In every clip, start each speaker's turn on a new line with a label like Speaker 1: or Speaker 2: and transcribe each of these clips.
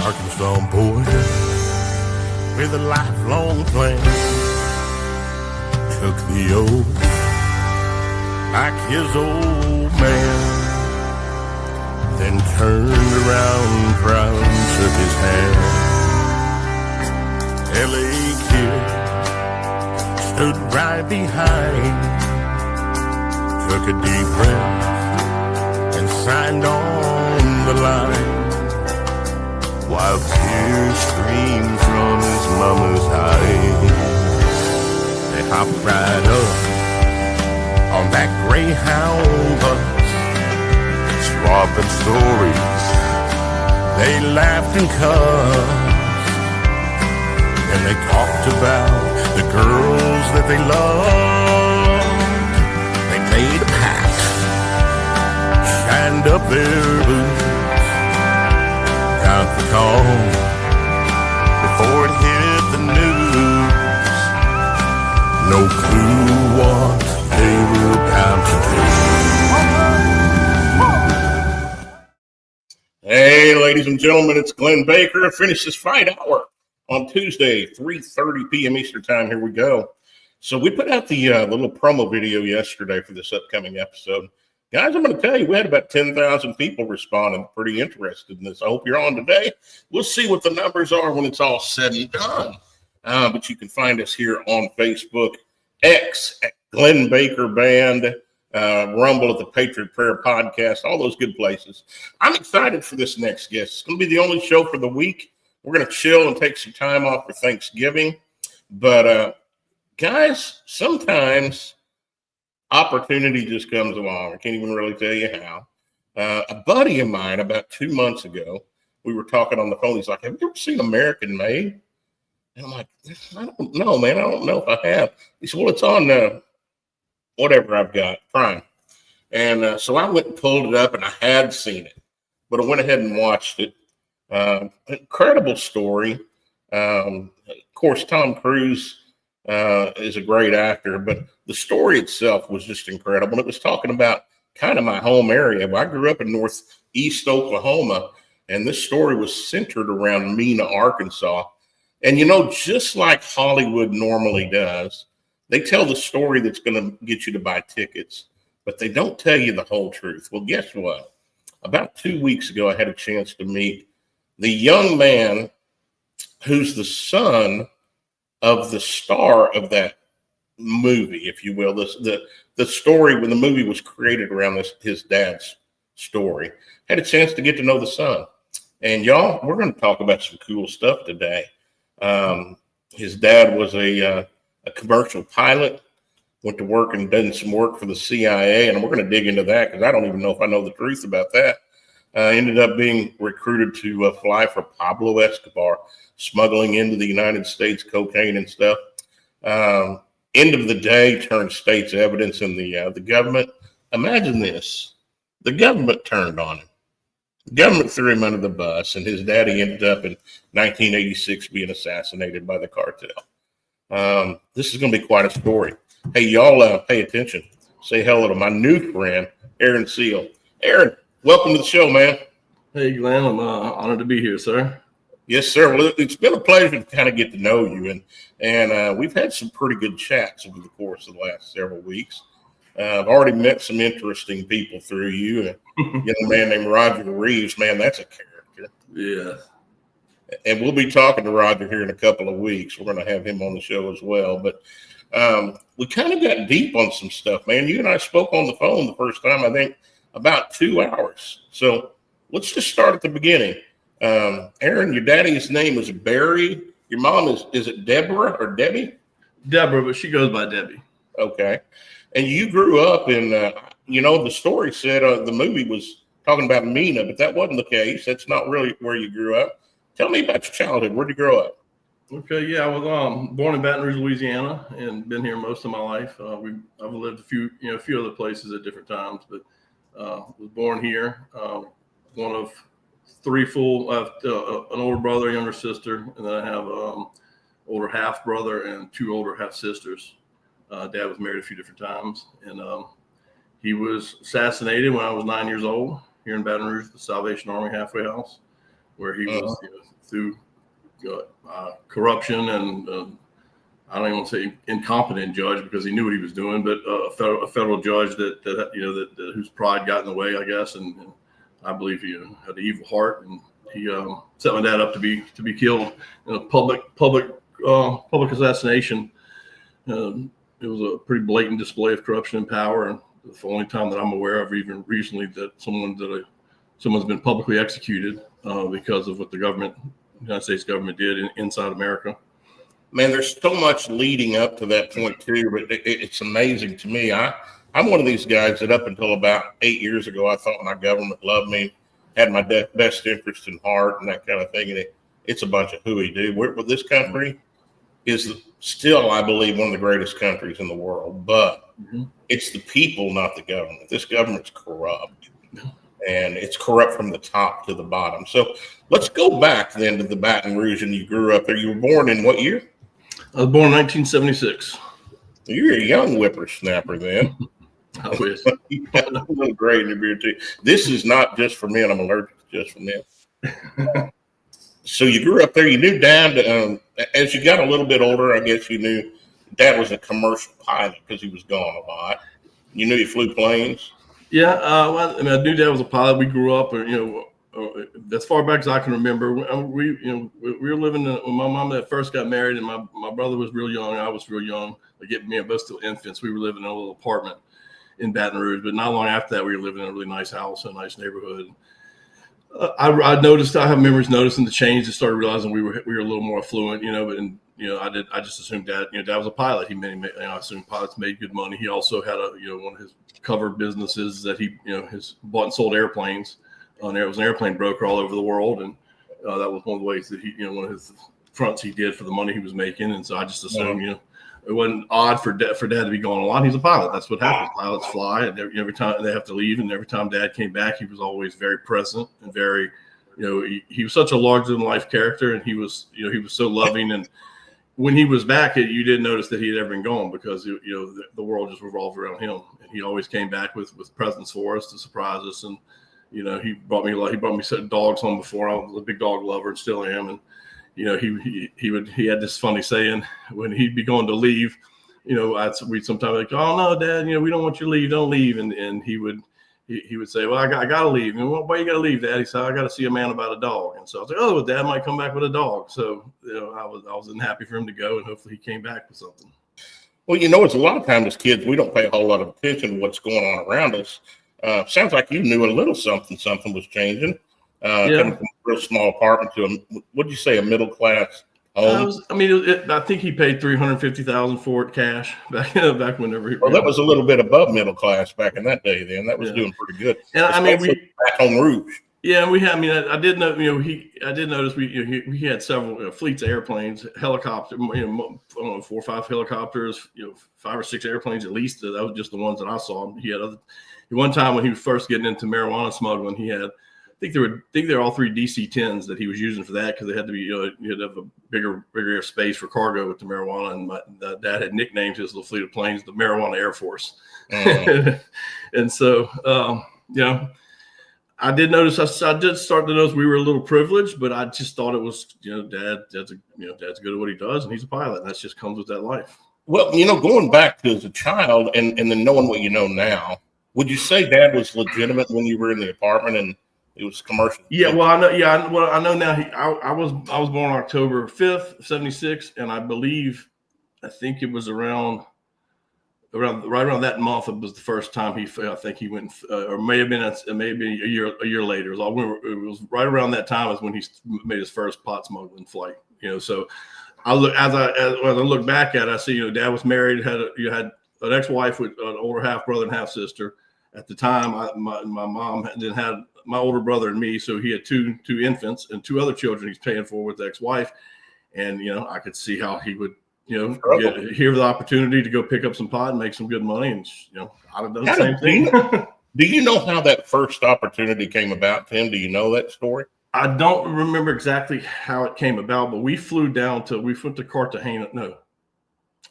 Speaker 1: Arkansas boy with a lifelong plan took the oath like his old man, then turned around proud and shook his hand. L.A. kid stood right behind, took a deep breath and signed on the line, while tears streamed from his mama's eyes. They hopped right up on that Greyhound bus, swapping stories. They laughed and cussed, and they talked about the girls that they loved. They made a pact, shined up their boots, got the call before it hit the news. No clue what they were about to do. Hey, ladies and gentlemen, it's Glenn Baker. Finish this fight hour on Tuesday, 3:30 p.m. Eastern time. Here we go. So we put out the little promo video yesterday for this upcoming episode. Guys, I'm going to tell you, we had about 10,000 people responding, pretty interested in this. I hope you're on today. We'll see what the numbers are when it's all said and done. But you can find us here on Facebook, X at Glenn Baker Band, Rumble at the Patriot Prayer Podcast, all those good places. I'm excited for this next guest. It's going to be the only show for the week. We're going to chill and take some time off for Thanksgiving. But, guys, sometimes opportunity just comes along. I can't even really tell you how. A buddy of mine about 2 months ago, we were talking on the phone. He's like, have you ever seen American Made? And I'm like, I don't know, man. I don't know if I have. He said, well, it's on whatever I've got, Prime. And so I went and pulled it up, and I had seen it. But I went ahead and watched it. Incredible story. Of course, Tom Cruise is a great actor, but the story itself was just incredible. It was talking about kind of my home area. I grew up in northeast Oklahoma, and this story was centered around Mena, Arkansas. And, you know, just like Hollywood normally does, they tell the story that's going to get you to buy tickets, but they don't tell you the whole truth. Well, guess what? About 2 weeks ago, I had a chance to meet the young man who's the son of the star of that movie, if you will. The story when the movie was created around his dad's story. Had a chance to get to know the son. And y'all, we're going to talk about some cool stuff today. His dad was a commercial pilot, went to work and done some work for the CIA, and we're going to dig into that because I don't even know if I know the truth about that. Ended up being recruited to fly for Pablo Escobar, smuggling into the United States cocaine and stuff. End of the day, turned state's evidence in the government. Imagine this. The government turned on him. The government threw him under the bus, and his daddy ended up in 1986 being assassinated by the cartel. This is going to be quite a story. Hey, y'all pay attention. Say hello to my new friend, Aaron Seal. Aaron, welcome to the show, man.
Speaker 2: Hey, Glenn. I'm honored to be here, sir.
Speaker 1: Yes, sir. Well, it's been a pleasure to kind of get to know you, and we've had some pretty good chats over the course of the last several weeks. I've already met some interesting people through you. A young man named Roger Reeves, man, that's a character.
Speaker 2: Yeah.
Speaker 1: And we'll be talking to Roger here in a couple of weeks. We're going to have him on the show as well. But we kind of got deep on some stuff, man. You and I spoke on the phone the first time, I think, about 2 hours. So let's just start at the beginning. Aaron, your daddy's name is Barry. Your mom is it Deborah or Debbie?
Speaker 2: Deborah, but she goes by Debbie.
Speaker 1: Okay. And you grew up in, the story said the movie was talking about Mena, but that wasn't the case. That's not really where you grew up. Tell me about your childhood. Where'd you grow up?
Speaker 2: Okay, yeah, I was born in Baton Rouge, Louisiana, and been here most of my life. I've lived a few other places at different times, but was born here. One of three full. I have an older brother, younger sister, and then I have older half brother and two older half sisters. Dad was married a few different times, and he was assassinated when I was 9 years old here in Baton Rouge, the Salvation Army halfway house. where he was through corruption and I don't even want to say incompetent judge because he knew what he was doing, but a federal judge that whose pride got in the way, I guess, and I believe he had an evil heart, and he set my dad up to be killed in a public assassination. It was a pretty blatant display of corruption and power, and it's the only time that I'm aware of, even recently, that someone's been publicly executed because of what the United States government did inside America.
Speaker 1: Man, there's so much leading up to that point too, but it's amazing to me. I'm one of these guys that up until about 8 years ago, I thought my government loved me, had my best interest in heart and that kind of thing. And it's a bunch of hooey-doo. With this country is still, I believe, one of the greatest countries in the world, but it's the people, not the government. This government's corrupt. And it's corrupt from the top to the bottom. So let's go back then to the Baton Rouge, and you grew up there. You were born in what year?
Speaker 2: I was born in 1976.
Speaker 1: You were a young whippersnapper then.
Speaker 2: I wish.
Speaker 1: You had a little gray in your beard too. This is not just for men. I'm allergic to just for men. So you grew up there. You knew Dad. As you got a little bit older, I guess you knew Dad was a commercial pilot because he was gone a lot. You knew he flew planes.
Speaker 2: Yeah, well, I knew Dad was a pilot. We grew up, as far back as I can remember. We were living when my mom that first got married, and my brother was real young. I was real young. Me and both still infants. We were living in a little apartment in Baton Rouge, but not long after that, we were living in a really nice house in a nice neighborhood. I noticed. I have memories noticing the change and started realizing we were a little more affluent, but I just assumed Dad was a pilot. I assumed pilots made good money. He also had one of his cover businesses that he his bought and sold airplanes. There was an airplane broker all over the world, and that was one of the ways that he one of his fronts he did for the money he was making. And so I just assumed it wasn't odd for Dad to be gone a lot. He's a pilot. That's what happens. Pilots fly, and every time they have to leave, and every time Dad came back, he was always very present and very, he was such a larger than life character, and he was so loving. And when he was back, you didn't notice that he had ever been gone because the world just revolved around him, and he always came back with presents for us to surprise us. And he brought me certain dogs home before. I was a big dog lover and still am, and he had this funny saying when he'd be going to leave, we'd sometimes like, oh no, Dad, we don't want you to leave, don't leave, and he would say, well, I gotta leave. And why you gotta leave, Dad? He said, I gotta see a man about a dog. And so I was like, oh, well, Dad might come back with a dog. So I wasn't happy for him to go, and hopefully he came back with something.
Speaker 1: Well, it's a lot of times as kids we don't pay a whole lot of attention to what's going on around us. Sounds like you knew a little something was changing. Coming from a real small apartment to what'd you say, a middle class home?
Speaker 2: I think he paid $350,000 for it cash back whenever.
Speaker 1: Well, that was a little bit above middle class back in that day. Then that was doing pretty good.
Speaker 2: And
Speaker 1: we Baton Rouge.
Speaker 2: Yeah, we had. I did know. I did notice we had several fleets of airplanes, helicopters. 4 or 5 helicopters. 5 or 6 airplanes at least. That was just the ones that I saw. He had other. One time when he was first getting into marijuana smuggling, he had. I think they were all 3 DC-10s that he was using for that because they had to be. You had to have a bigger space for cargo with the marijuana. And my dad had nicknamed his little fleet of planes the Marijuana Air Force. And so I did notice. I did start to notice we were a little privileged, but I just thought it was, Dad's good at what he does, and he's a pilot, and that just comes with that life.
Speaker 1: Well, going back to as a child and then knowing what you know now, would you say Dad was legitimate when you were in the apartment and it was commercial?
Speaker 2: Yeah, well, I know. Yeah, I know now. I was born October 5th, 1976, and I think it was around that month. It was the first time I think he went, or may have been a year later. It was right around that time is when he made his first pot smuggling flight. So as I look back at it, I see Dad was married, had an ex-wife with an older half brother and half sister. At the time, my mom then had my older brother and me, so he had two infants and 2 other children he's paying for with the ex-wife, and I could see how he would. Hear the opportunity to go pick up some pot and make some good money, and I'd have done the same thing.
Speaker 1: Do you know how that first opportunity came about, Tim? Do you know that story?
Speaker 2: I don't remember exactly how it came about, but we went to Cartagena. No,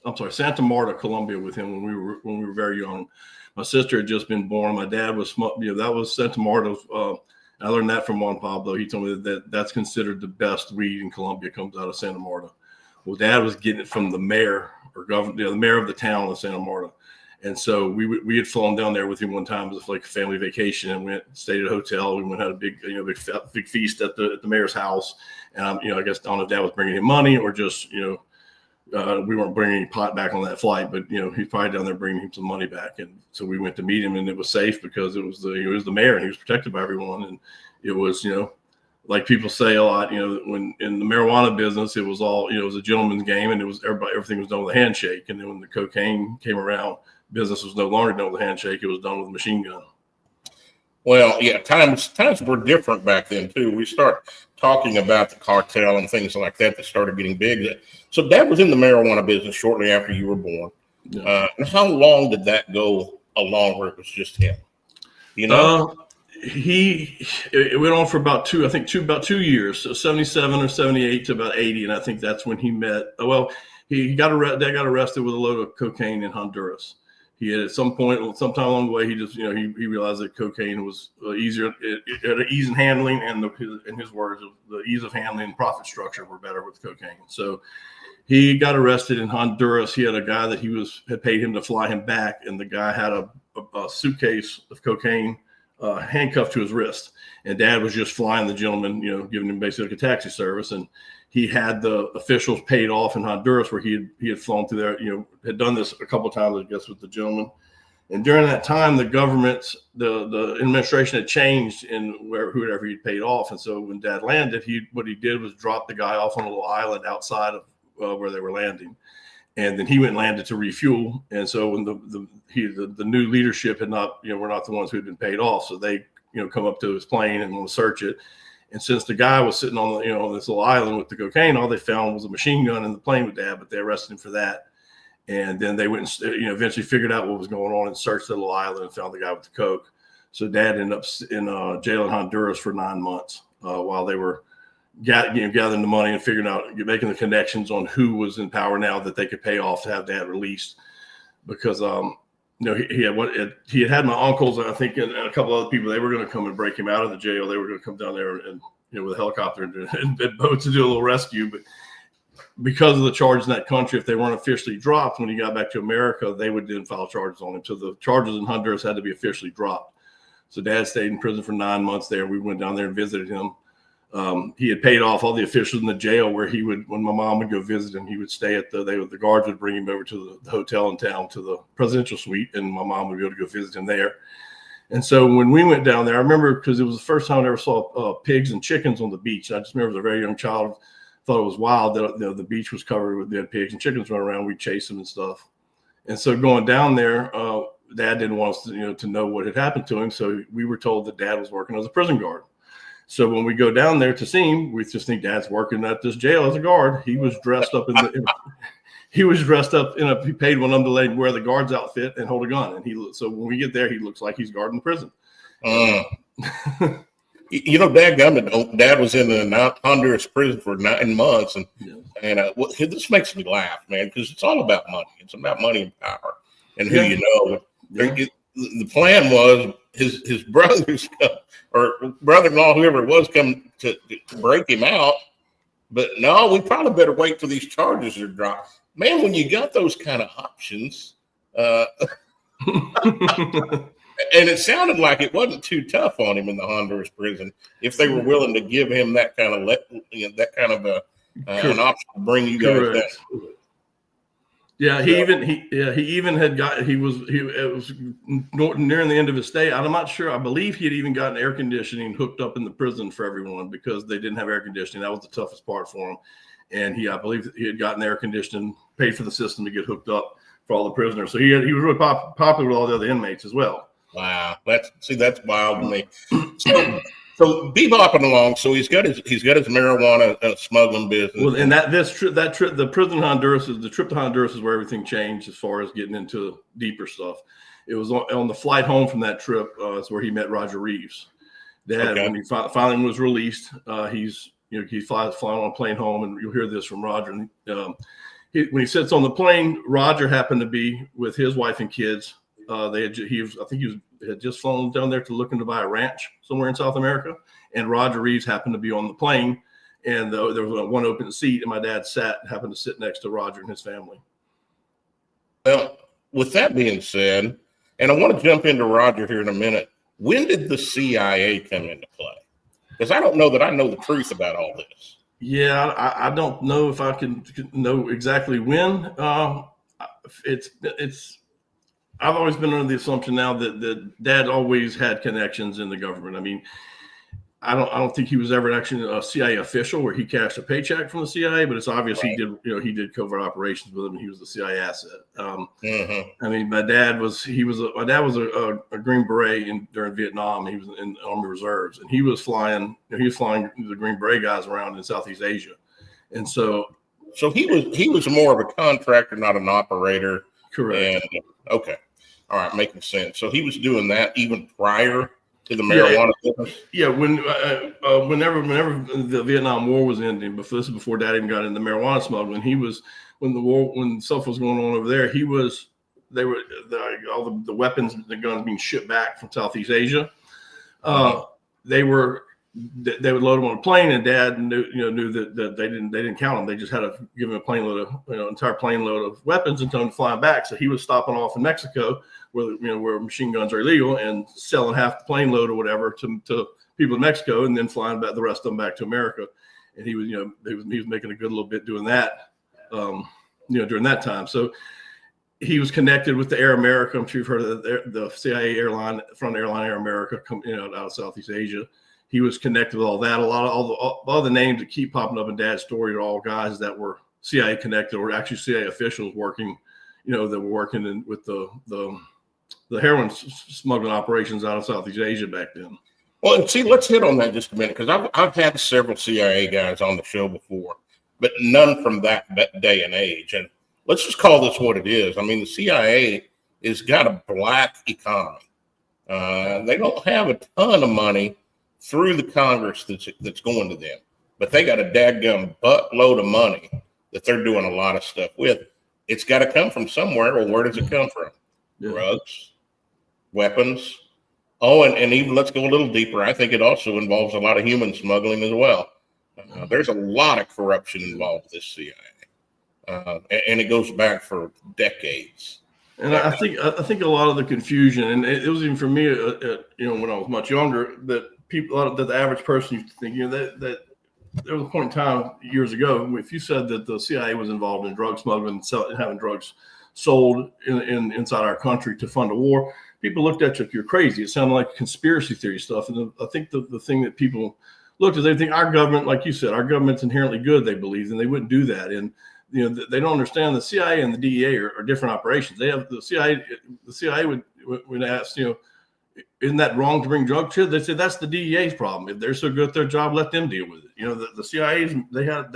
Speaker 2: I'm sorry, Santa Marta, Colombia, with him when we were very young. My sister had just been born. My dad was, that was Santa Marta. I learned that from Juan Pablo. He told me that that's considered the best weed in Colombia comes out of Santa Marta. Well, Dad was getting it from the mayor or governor, the mayor of the town of Santa Marta. And so we had flown down there with him one time as like a family vacation, and stayed at a hotel. We went had a big big feast at the mayor's house. And I guess I don't know if Dad was bringing him money or just we weren't bringing any pot back on that flight, but he's probably down there bringing him some money back. And so we went to meet him, and it was safe because it was the mayor, and he was protected by everyone. And it was like people say a lot, when in the marijuana business, it was all it was a gentleman's game, and it was everything was done with a handshake. And then when the cocaine came around, business was no longer done with a handshake; it was done with a machine gun.
Speaker 1: Well, yeah, times were different back then too. We start talking about the cartel and things like that started getting big. So Dad was in the marijuana business shortly after you were born. Yeah. And how long did that go along where it was just him?
Speaker 2: It went on for about about 2 years, so 77 or 78 to about 80, and I think that's when he met. Well, Dad got arrested with a load of cocaine in Honduras. He had at some point, sometime along the way, he just, he realized that cocaine was easier, it had an ease in handling, and in his words, the ease of handling and profit structure were better with cocaine. So he got arrested in Honduras. He had a guy that had paid him to fly him back, and the guy had a suitcase of cocaine handcuffed to his wrist. And Dad was just flying the gentleman, giving him basically like a taxi service. And he had the officials paid off in Honduras where he had flown through there, had done this a couple of times, I guess, with the gentleman. And during that time, the government, the administration had changed in whoever he'd paid off. And so when Dad landed, what he did was drop the guy off on a little island outside of where they were landing. And then he went and landed to refuel. And so when the new leadership had not, were not the ones who had been paid off. So they, come up to his plane and want to search it. And since the guy was sitting on on this little island with the cocaine, all they found was a machine gun in the plane with Dad, but they arrested him for that. And then they went and, eventually figured out what was going on and searched the little island and found the guy with the coke. So Dad ended up in jail in Honduras for 9 months while they were gathering the money and figuring out, making the connections on who was in power now that they could pay off to have Dad released. Because he had my uncles, I think, and a couple other people. They were going to come and break him out of the jail. They were going to come down there and with a helicopter and boats to do a little rescue. But because of the charges in that country, if they weren't officially dropped when he got back to America, they would then file charges on him. So the charges in Honduras had to be officially dropped. So Dad stayed in prison for 9 months there. We went down there and visited him. He had paid off all the officials in the jail where when my mom would go visit him, he would stay at the guards would bring him over to the hotel in town to the presidential suite, and my mom would be able to go visit him there. And so when we went down there, I remember because it was the first time I ever saw pigs and chickens on the beach. I just remember as a very young child, thought it was wild that the beach was covered with dead pigs and chickens running around. We'd chase them and stuff. And so going down there, Dad didn't want us to know what had happened to him. So we were told that Dad was working as a prison guard. So when we go down there to see him, we just think Dad's working at this jail as a guard. He was dressed up he paid one of them to wear the guard's outfit and hold a gun. And so when we get there, he looks like he's guarding the prison.
Speaker 1: Dad was in the Honduras prison for 9 months, and this makes me laugh, man, because it's all about money. It's about money and power, and who you know. Yeah. The plan was his brothers or brother-in-law, whoever it was, come to break him out. But no, we probably better wait till these charges are dropped. Man, when you got those kind of options, and it sounded like it wasn't too tough on him in the Honduras prison if they were willing to give him that kind of an option to bring you guys back.
Speaker 2: Yeah, it was nearing the end of his stay. I'm not sure. I believe he had even gotten air conditioning hooked up in the prison for everyone because they didn't have air conditioning. That was the toughest part for him. And I believe he had gotten air conditioning, paid for the system to get hooked up for all the prisoners. So he was really popular with all the other inmates as well.
Speaker 1: Wow, that's wild to me. So bebopping along. So he's got his marijuana smuggling business.
Speaker 2: Well, and the prison in Honduras the trip to Honduras is where everything changed as far as getting into deeper stuff. It was on the flight home from that trip is where he met Roger Reeves. Dad, when he finally was released, he's flying on a plane home, and you'll hear this from Roger. When he sits on the plane, Roger happened to be with his wife and kids had just flown down there looking to buy a ranch somewhere in South America, and Roger Reeves happened to be on the plane, and there was one open seat, and my dad happened to sit next to Roger and his family.
Speaker 1: Well, with that being said, and I want to jump into Roger here in a minute. When did the CIA come into play? Because I don't know that I know the truth about all this.
Speaker 2: Yeah, I don't know if I can know exactly when. I've always been under the assumption now that Dad always had connections in the government. I mean, I don't think he was ever actually a CIA official where he cashed a paycheck from the CIA, but it's obvious
Speaker 1: Right.
Speaker 2: he did covert operations with him. He was the CIA asset.
Speaker 1: Mm-hmm.
Speaker 2: I mean, my dad was a Green Beret during Vietnam. He was in Army Reserves, and he was flying the Green Beret guys around in Southeast Asia, and so
Speaker 1: he was more of a contractor, not an operator.
Speaker 2: correct.
Speaker 1: And okay, all right, making sense. So he was doing that even prior to the marijuana business?
Speaker 2: Yeah, whenever the Vietnam War was ending, this is before Dad even got into marijuana smuggling. When stuff was going on over there, all the weapons, the guns being shipped back from Southeast Asia. They would load them on a plane, and Dad knew that they didn't count them. They just had to give him a entire plane load of weapons and tell him to fly them back. So he was stopping off in Mexico, where machine guns are illegal, and selling half the plane load or whatever to people in Mexico, and then flying back the rest of them back to America. And he was making a good little bit doing that, during that time. So he was connected with the Air America. I'm sure you've heard of the CIA airline, Front Airline Air America, out of Southeast Asia. He was connected with all that. All the names that keep popping up in Dad's story are all guys that were CIA connected, or actually CIA officials working, that were working with the heroin smuggling operations out of Southeast Asia back then.
Speaker 1: Well, see, let's hit on that just a minute, because I've had several CIA guys on the show before, but none from that day and age. And let's just call this what it is. I mean, the CIA has got a black economy. They don't have a ton of money through the Congress that's going to them, but they got a dadgum buttload of money that they're doing a lot of stuff with. It's got to come from somewhere. Well, where does it come from? Yeah. Drugs, weapons. Oh, and even let's go a little deeper. I think it also involves a lot of human smuggling as well. There's a lot of corruption involved with this CIA, and it goes back for decades.
Speaker 2: And I think a lot of the confusion, and it was even for me, when I was much younger, that that the average person used to think, that there was a point in time years ago, if you said that the CIA was involved in drug smuggling and having drugs sold inside our country to fund a war, people looked at you like you're crazy. It sounded like conspiracy theory stuff. And I think the thing that people looked at, they think our government, like you said, our government's inherently good, they believe, and they wouldn't do that. And they don't understand the CIA and the DEA are different operations. They have the CIA would ask, isn't that wrong to bring drugs here? They said that's the DEA's problem. If they're so good at their job, let them deal with it. The CIA, they had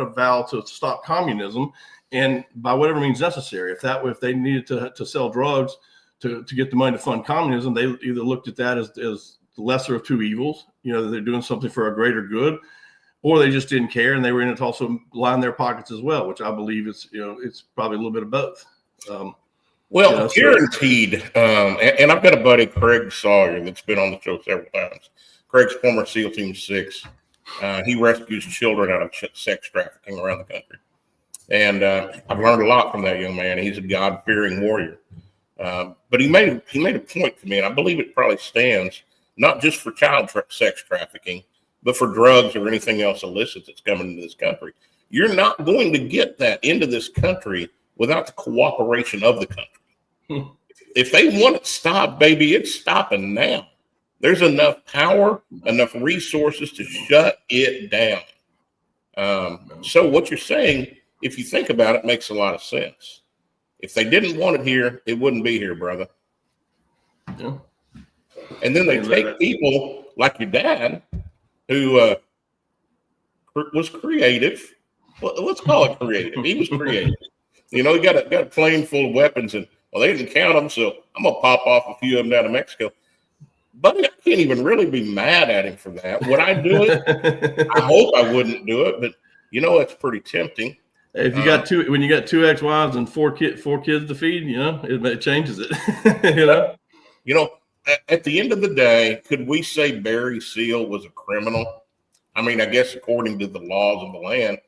Speaker 2: a vow to stop communism, and by whatever means necessary. If they needed to sell drugs to get the money to fund communism, they either looked at that as the lesser of two evils. They're doing something for a greater good, or they just didn't care, and they were in it to also line their pockets as well, which I believe it's probably a little bit of both.
Speaker 1: Guaranteed. And I've got a buddy, Craig Sawyer, that's been on the show several times. Craig's former SEAL Team 6. He rescues children out of sex trafficking around the country. And I've learned a lot from that young man. He's a God-fearing warrior. But he made a point to me, and I believe it probably stands, not just for child sex trafficking, but for drugs or anything else illicit that's coming into this country. You're not going to get that into this country without the cooperation of the country. If they want it stopped, baby, it's stopping now. There's enough power, enough resources to shut it down. So what you're saying, if you think about it, makes a lot of sense. If they didn't want it here, it wouldn't be here, brother.
Speaker 2: Yeah.
Speaker 1: And then they take people like your dad, who was creative. Well, let's call it creative. He was creative. He got a plane full of weapons, and they didn't count them, so I'm gonna pop off a few of them down to Mexico. Buddy, I can't even really be mad at him for that. Would I do it? I hope I wouldn't do it, but it's pretty tempting.
Speaker 2: If you got when you got two ex-wives and four kids to feed, it changes it.
Speaker 1: At the end of the day, could we say Barry Seal was a criminal? I mean, I guess according to the laws of the land,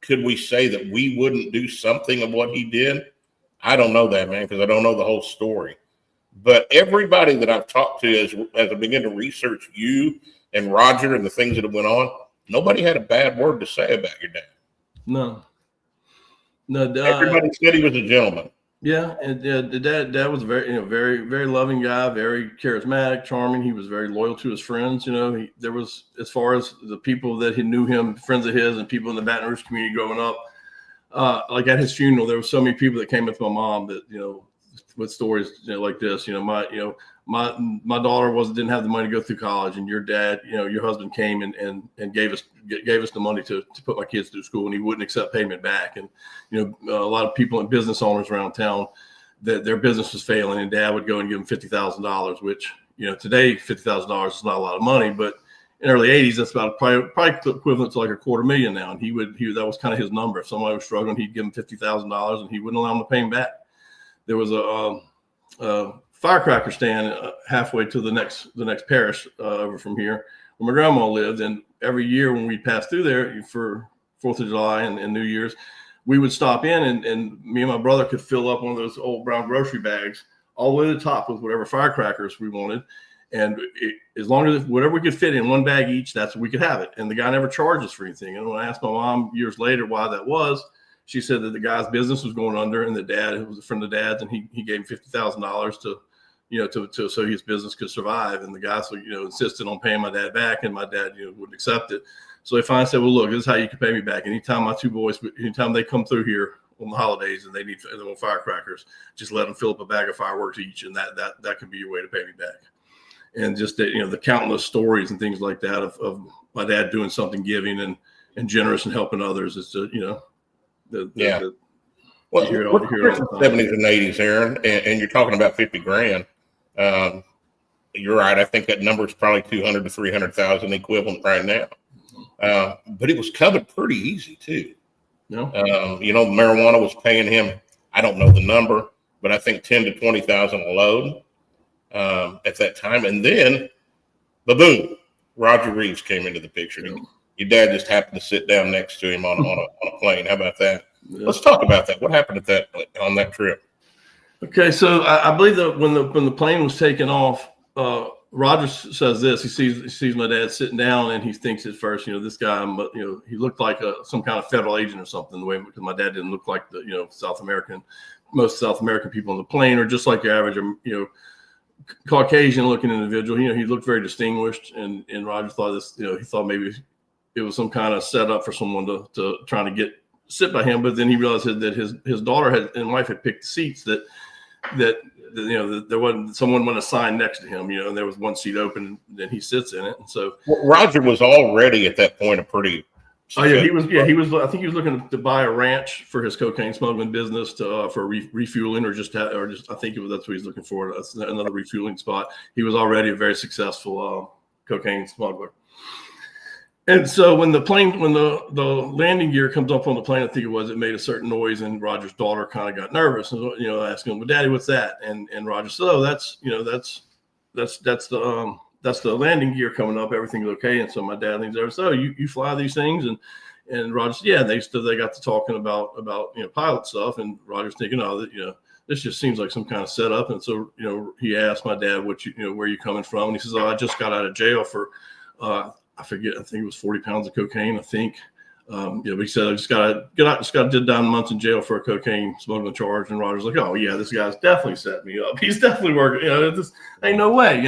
Speaker 1: could we say that we wouldn't do something of what he did? I don't know that, man, because I don't know the whole story. But everybody that I've talked to as I begin to research you and Roger and the things that have went on, nobody had a bad word to say about your dad.
Speaker 2: No.
Speaker 1: Everybody said he was a gentleman.
Speaker 2: Yeah, and the dad was a very, very loving guy, very charismatic, charming. He was very loyal to his friends. There was, as far as the people that he knew him, friends of his, and people in the Baton Rouge community growing up. Like at his funeral, there were so many people that came up to my mom that with stories like this. My daughter didn't have the money to go through college, and your dad, your husband came and gave us the money to put my kids through school, and he wouldn't accept payment back. And a lot of people and business owners around town, that their business was failing, and dad would go and give them $50,000, which today $50,000 is not a lot of money, but in the early 80s, that's about probably equivalent to like $250,000 now. And he that was kind of his number. If somebody was struggling, he'd give him $50,000, and he wouldn't allow them to pay him back. There was a firecracker stand halfway to the next parish over from here, where my grandma lived. And every year when we passed through there for 4th of July and New Year's, we would stop in, and me and my brother could fill up one of those old brown grocery bags all the way to the top with whatever firecrackers we wanted. And as long as whatever we could fit in one bag each, that's what we could have it. And the guy never charged us for anything. And when I asked my mom years later why that was, she said that the guy's business was going under, and the dad, who was a friend of dad's, and he gave him $50,000 to so his business could survive. And the guy, insisted on paying my dad back, and my dad, wouldn't accept it. So they finally said, well, look, this is how you can pay me back. Anytime my two boys, anytime they come through here on the holidays and they want firecrackers, just let them fill up a bag of fireworks each, and that could be your way to pay me back. And just that, the countless stories and things like that of my dad doing something giving and generous and helping others. It's we're in the
Speaker 1: 70s and 80s, Aaron, and you're talking about $50,000. You're right. I think that number is probably 200 to 300,000 equivalent right now. But it was covered pretty easy too.
Speaker 2: No,
Speaker 1: marijuana was paying him. I don't know the number, but I think 10 to 20,000 a load. At that time, and then, boom, Roger Reeves came into the picture.
Speaker 2: Yeah.
Speaker 1: Your dad just happened to sit down next to him on a plane. How about that? Yeah. Let's talk about that. What happened on that trip?
Speaker 2: Okay, so I believe that when the plane was taking off, Roger says this. He sees my dad sitting down, and he thinks at first, this guy, he looked like some kind of federal agent or something. The way, because my dad didn't look like most South American people on the plane, or just like your average, Caucasian looking individual. He looked very distinguished, and Roger thought this, he thought maybe it was some kind of setup for someone to trying to sit by him. But then he realized that his daughter and wife had picked the seats that there wasn't someone went assigned next to him, and there was one seat open, and then he sits in it. And so
Speaker 1: Roger was already at that point a pretty.
Speaker 2: Oh yeah, he was. I think he was looking to buy a ranch for his cocaine smuggling business for refueling, or just I think that's what he's looking for. That's another refueling spot. He was already a very successful cocaine smuggler. And so when the landing gear comes up on the plane, I think it made a certain noise, and Roger's daughter kind of got nervous, and asking him, "Well, Daddy, what's that?" And Roger said, "Oh, that's the landing gear coming up. Everything's okay." And so my dad leans over, "So you fly these things?" And Roger said, "Yeah." They got to talking about pilot stuff, and Roger's thinking, "Oh, this just seems like some kind of setup." And so he asked my dad, where you coming from?" And he says, "Oh, I just got out of jail for I forget. I think it was 40 pounds of cocaine. I think." But he said, "I just did 9 months in jail for a cocaine smuggling charge." And Roger's like, "Oh yeah, this guy's definitely set me up. He's definitely working. This ain't no way,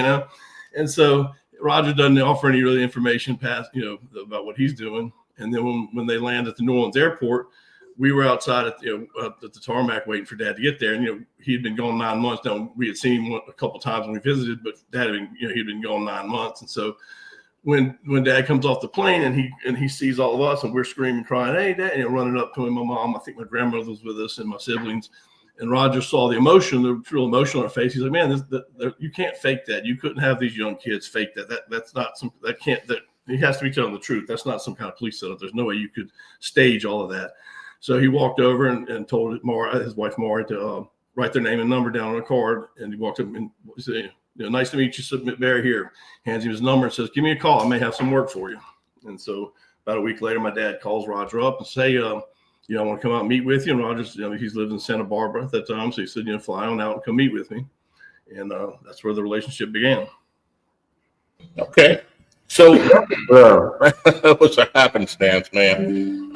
Speaker 2: And so Roger doesn't offer any really information past, about what he's doing. And then when they land at the New Orleans airport, we were outside at the tarmac waiting for Dad to get there. And he'd been gone 9 months. Now we had seen him a couple of times when we visited, but Dad had been, he'd been gone 9 months. And so when Dad comes off the plane and he sees all of us, and we're screaming, crying, "Hey, Dad!" Running up to him, my mom, I think my grandmother was with us, and my siblings. And Roger saw the emotion, the real emotion on her face. He's like, "Man, you can't fake that. You couldn't have these young kids fake that. That's not some. He has to be telling the truth. That's not some kind of police setup. There's no way you could stage all of that." So he walked over and told his wife Mara to write their name and number down on a card. And he walked up and said, nice to meet you, Submit Barry here. Hands him his number and says, give me a call. I may have some work for you. And so about a week later, my dad calls Roger up and say, I want to come out and meet with you. And Roger's, he's lived in Santa Barbara at that time. So he said, fly on out and come meet with me. And that's where the relationship began.
Speaker 1: Okay. So that was a happenstance, man.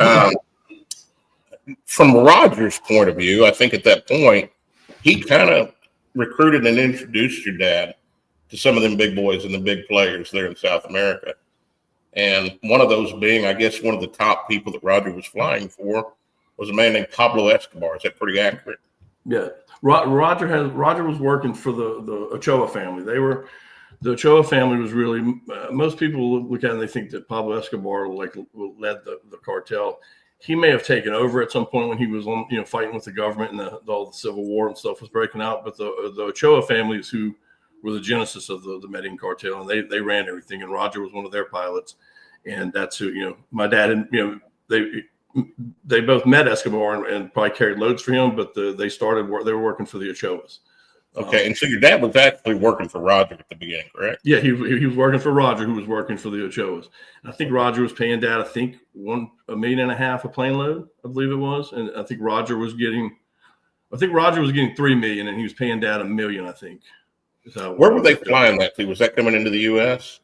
Speaker 1: From Roger's point of view, I think at that point, he kind of recruited and introduced your dad to some of them big boys and the big players there in South America. And one of those being, I guess, one of the top people that Roger was flying for was a man named Pablo Escobar. Is that pretty accurate?
Speaker 2: Yeah. Roger was working for the Ochoa family. The Ochoa family was really, most people look at it and they think that Pablo Escobar led the cartel. He may have taken over at some point when he was on, fighting with the government and all the Civil War and stuff was breaking out. But the Ochoa families who were the genesis of the Medellin cartel, and they ran everything. And Roger was one of their pilots, and that's who my dad and they both met Escobar and probably carried loads for him. But they were working for the Ochoas.
Speaker 1: Okay, and so your dad was actually working for Roger at the beginning, correct?
Speaker 2: Yeah, he was working for Roger, who was working for the Ochoas. And I think Roger was paying Dad, $1.5 million a plane load, I believe it was. And I think Roger was getting $3 million, and he was paying Dad $1 million, I think.
Speaker 1: Where were they flying that to? Was that coming into the U.S.?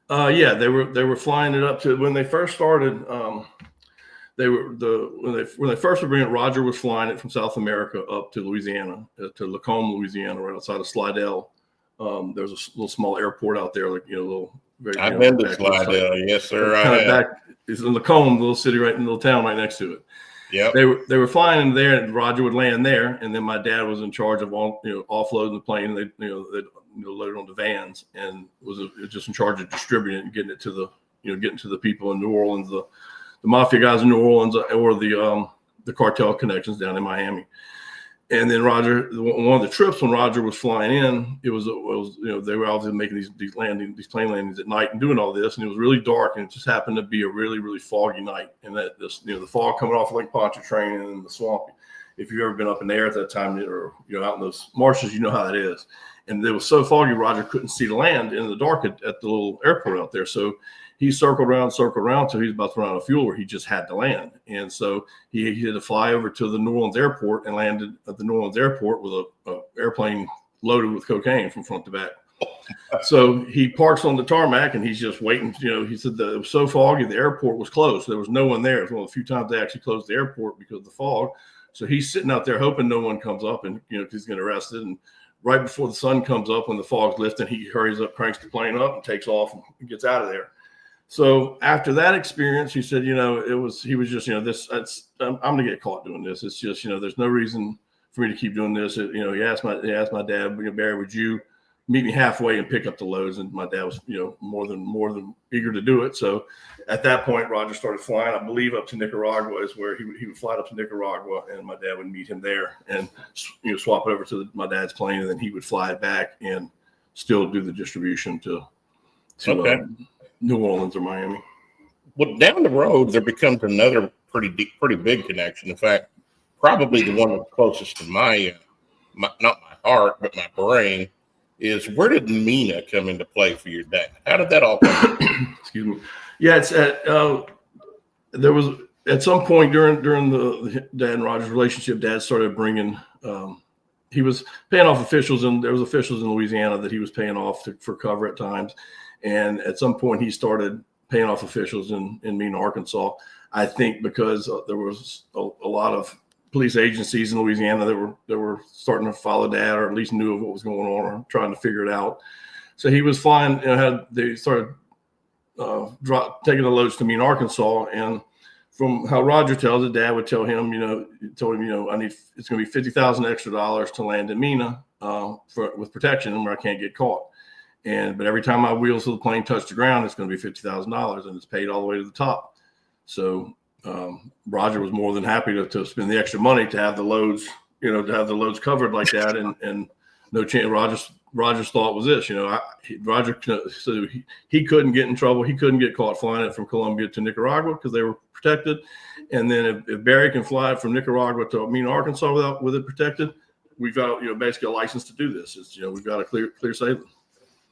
Speaker 2: Yeah, they were flying it up to when they first started. When they first were bringing it, Roger was flying it from South America up to Louisiana, to Lacombe, Louisiana, right outside of Slidell. There's a little small airport out there, I've
Speaker 1: been to Slidell, yes, sir.
Speaker 2: It's in Lacombe, little city, right in the little town right next to it.
Speaker 1: Yeah,
Speaker 2: they were flying in there, and Roger would land there, and then my dad was in charge of offloading the plane. And they loaded onto vans, and was just in charge of distributing it and getting it to the people in New Orleans, the mafia guys in New Orleans, or the cartel connections down in Miami. And then Roger, one of the trips when Roger was flying in, it was they were obviously making these plane landings at night and doing all this, and it was really dark, and it just happened to be a really, really foggy night. And that the fog coming off Lake Pontchartrain and in the swamp. If you've ever been up in there at that time, or out in those marshes, you know how that is. And it was so foggy, Roger couldn't see the land in the dark at the little airport out there. So he circled around till he was about to run out of fuel, where he just had to land. And so he had to fly over to the New Orleans airport and landed at the New Orleans airport with a airplane loaded with cocaine from front to back. So he parks on the tarmac and he's just waiting. He said that it was so foggy, the airport was closed. So there was no one there. It was one of the few times they actually closed the airport because of the fog. So he's sitting out there hoping no one comes up and, he's going to arrest it. And right before the sun comes up, when the fog's lifting, he hurries up, cranks the plane up and takes off and gets out of there. So after that experience, he said, he was just, I'm going to get caught doing this. It's just, there's no reason for me to keep doing this. He asked my dad, Barry, would you meet me halfway and pick up the loads? And my dad was, more than eager to do it. So at that point, Roger started flying, I believe, up to Nicaragua is where he would fly up to Nicaragua, and my dad would meet him there and, swap it over to my dad's plane, and then he would fly it back and still do the distribution to
Speaker 1: okay.
Speaker 2: New Orleans or Miami.
Speaker 1: Well, down the road, there becomes another pretty big connection. In fact, probably the one that's closest to my not my heart, but my brain, is where did Mina come into play for your dad? How did that all come?
Speaker 2: Excuse me. Yeah, it's there was at some point during the Dad and Roger's relationship, Dad started bringing. He was paying off officials, and there was officials in Louisiana that he was paying off for cover at times. And at some point, he started paying off officials in Mina, Arkansas. I think because there was a lot of police agencies in Louisiana that were starting to follow Dad, or at least knew of what was going on, or trying to figure it out. So he was flying. They started taking the loads to Mina, Arkansas, and from how Roger tells it, Dad would tell him, it's going to be $50,000 extra to land in Mina with protection, where I can't get caught. But every time my wheels of the plane touch the ground, it's going to be $50,000, and it's paid all the way to the top. So Roger was more than happy to spend the extra money to have the loads, covered like that. And no chance. Roger's thought was this, Roger, so he couldn't get in trouble. He couldn't get caught flying it from Colombia to Nicaragua because they were protected. And then if Barry can fly it from Nicaragua to Mena, Arkansas with it protected, we've got, basically a license to do this. It's, we've got a clear sailing.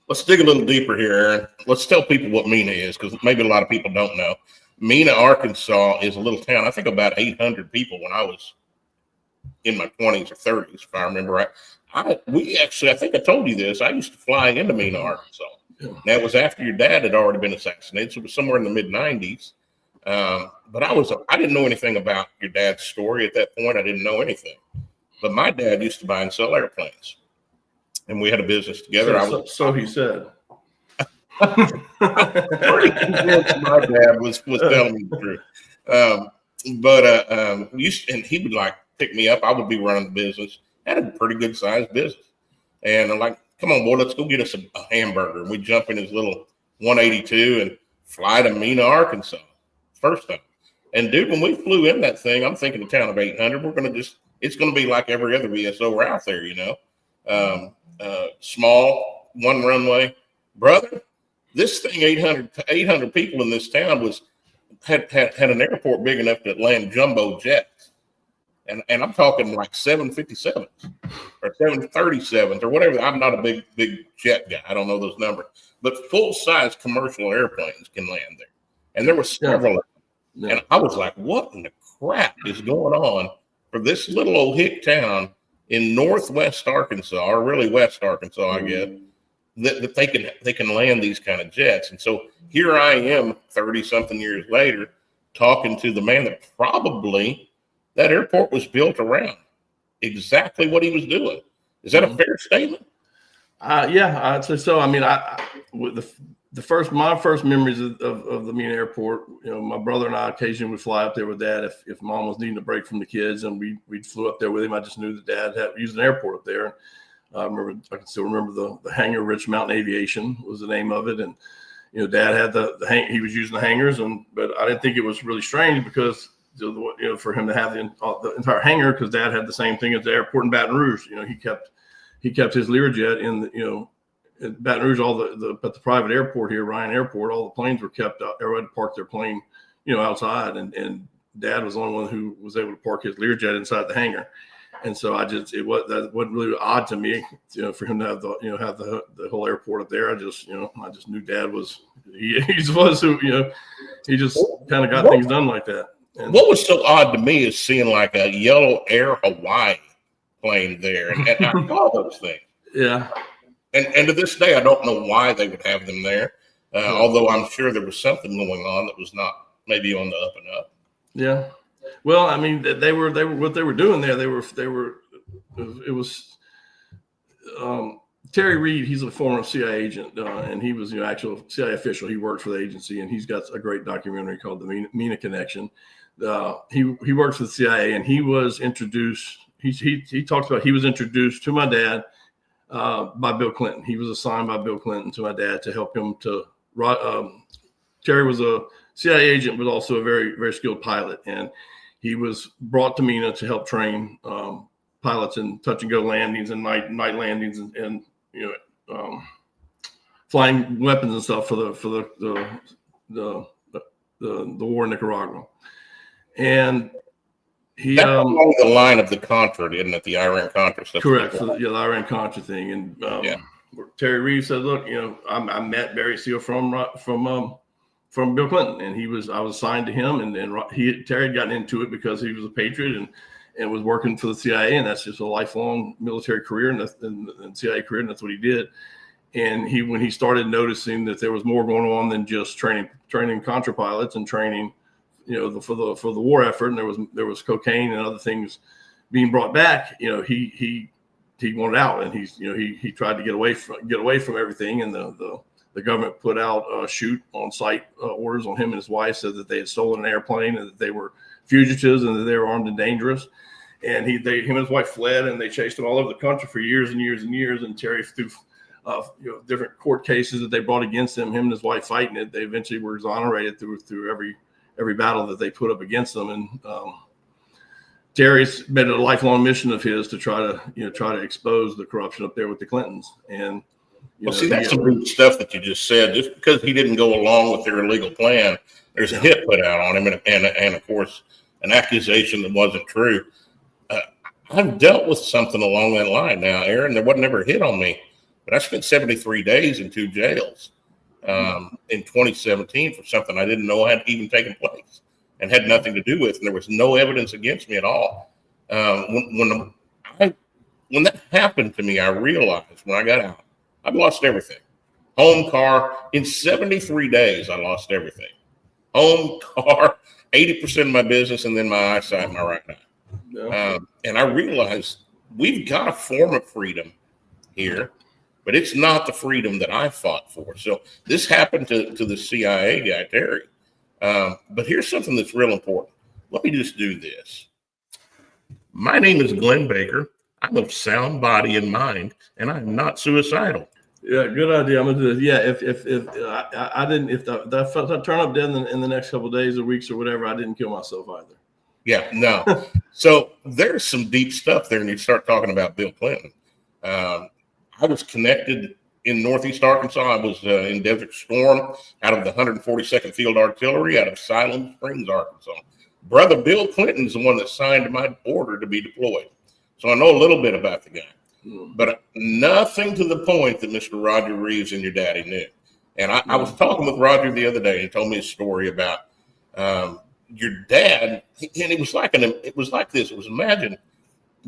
Speaker 1: Let's dig a little deeper here, Aaron. Let's tell people what Mena is, because maybe a lot of people don't know. Mena, Arkansas is a little town. I think about 800 people when I was in my 20s or 30s, if I remember right. I think I told you this. I used to fly into Mena, Arkansas. Yeah. That was after your dad had already been assassinated. So it was somewhere in the mid 90s. But I didn't know anything about your dad's story at that point. I didn't know anything. But my dad used to buy and sell airplanes, and we had a business together.
Speaker 2: So he said.
Speaker 1: Pretty convinced my dad was telling me the truth. And he would like pick me up. I would be running the business. Had a pretty good sized business. And I'm like, come on, boy, let's go get us a hamburger. And we jump in his little 182 and fly to Mena, Arkansas. First time. And dude, when we flew in that thing, I'm thinking a town of 800. It's going to be like every other VSO we're out there, small, one runway. Brother, this thing, 800 people in this town had an airport big enough to land jumbo jets. And I'm talking like 757s or 737s or whatever. I'm not a big jet guy. I don't know those numbers. But full-size commercial airplanes can land there. And there were several of them. Yeah. And I was like, what in the crap is going on for this little old hick town in northwest Arkansas, or really west Arkansas, I guess, that they can land these kind of jets. And so here I am 30-something years later talking to the man that probably that airport was built around exactly what he was doing. Is that a fair statement?
Speaker 2: Yeah, I'd say so. I mean, my first memories of the Mena airport, my brother and I occasionally would fly up there with Dad if Mom was needing a break from the kids, and we flew up there with him. I just knew that Dad had used an airport up there. I can still remember the hangar. Rich Mountain Aviation was the name of it, and Dad had he was using the hangars, but I didn't think it was really strange because for him to have the entire hangar, because Dad had the same thing at the airport in Baton Rouge. He kept his Learjet in in Baton Rouge, at the private airport here, Ryan Airport, all the planes were kept out. Everybody parked their plane, outside, and Dad was the only one who was able to park his Learjet inside the hangar. And so that wasn't really odd to me, for him to have the whole airport up there. I just knew Dad was he was who he just kind of got things done like that. And
Speaker 1: what was so odd to me is seeing like a yellow Air Hawaii plane there, and I saw those things.
Speaker 2: Yeah.
Speaker 1: And to this day, I don't know why they would have them there. Although I'm sure there was something going on that was not maybe on the up and up.
Speaker 2: Yeah. Well, I mean, they were what they were doing there. It was Terry Reed. He's a former CIA agent, and he was actual CIA official. He worked for the agency, and he's got a great documentary called The Mena Connection. He works for the CIA, and he was introduced. He talks about he was introduced to my dad by Bill Clinton. He was assigned by Bill Clinton to my dad to help him to. Terry was a CIA agent, but also a very, very skilled pilot, and he was brought to Mena to help train pilots in touch and go landings and night landings and flying weapons and stuff for the war in Nicaragua. And that's
Speaker 1: along the line of the Contra, isn't it? The Iran-Contra stuff.
Speaker 2: Correct. The Iran-Contra thing. And Terry Reeves said, "Look, I met Barry Seal from Bill Clinton, and I was assigned to him, and Terry had gotten into it because he was a patriot and was working for the CIA, and that's just a lifelong military career and CIA career, and that's what he did. And when he started noticing that there was more going on than just training Contra pilots and training, for the war effort, and there was cocaine and other things being brought back, he wanted out, and he tried to get away from everything, and the government put out shoot on sight orders on him and his wife, said that they had stolen an airplane and that they were fugitives and that they were armed and dangerous. And him and his wife fled, and they chased him all over the country for years and years and years. And Terry, through different court cases that they brought against him and his wife fighting it, they eventually were exonerated through every battle that they put up against them. And Terry's made it a lifelong mission of his to try to expose the corruption up there with the Clintons. And
Speaker 1: that's some good stuff that you just said. Just because he didn't go along with their illegal plan, there's a hit put out on him, and of course, an accusation that wasn't true. I've dealt with something along that line now, Aaron. There wasn't ever a hit on me, but I spent 73 days in 2 jails in 2017 for something I didn't know had even taken place and had nothing to do with, and there was no evidence against me at all. When that happened to me, I realized when I got out, I've lost everything. Home, car. In 73 days, I lost everything. Home, car, 80% of my business, and then my eyesight and my right eye. Yeah. And I realized we've got a form of freedom here, but it's not the freedom that I fought for. So this happened to the CIA guy, Terry. But here's something that's real important. Let me just do this. My name is Glenn Baker. I'm of sound body and mind, and I'm not suicidal.
Speaker 2: Yeah, good idea. I'm gonna do this. Yeah, if I turn up dead in the next couple of days or weeks or whatever, I didn't kill myself either.
Speaker 1: Yeah, no. So there's some deep stuff there, and you start talking about Bill Clinton. I was connected in Northeast Arkansas. I was in Desert Storm out of the 142nd Field Artillery out of Siloam Springs, Arkansas. Brother Bill Clinton's the one that signed my order to be deployed. So I know a little bit about the guy, but nothing to the point that Mr. Roger Reeves and your daddy knew. And I was talking with Roger the other day, and he told me a story about your dad. And it was like this. It was, imagine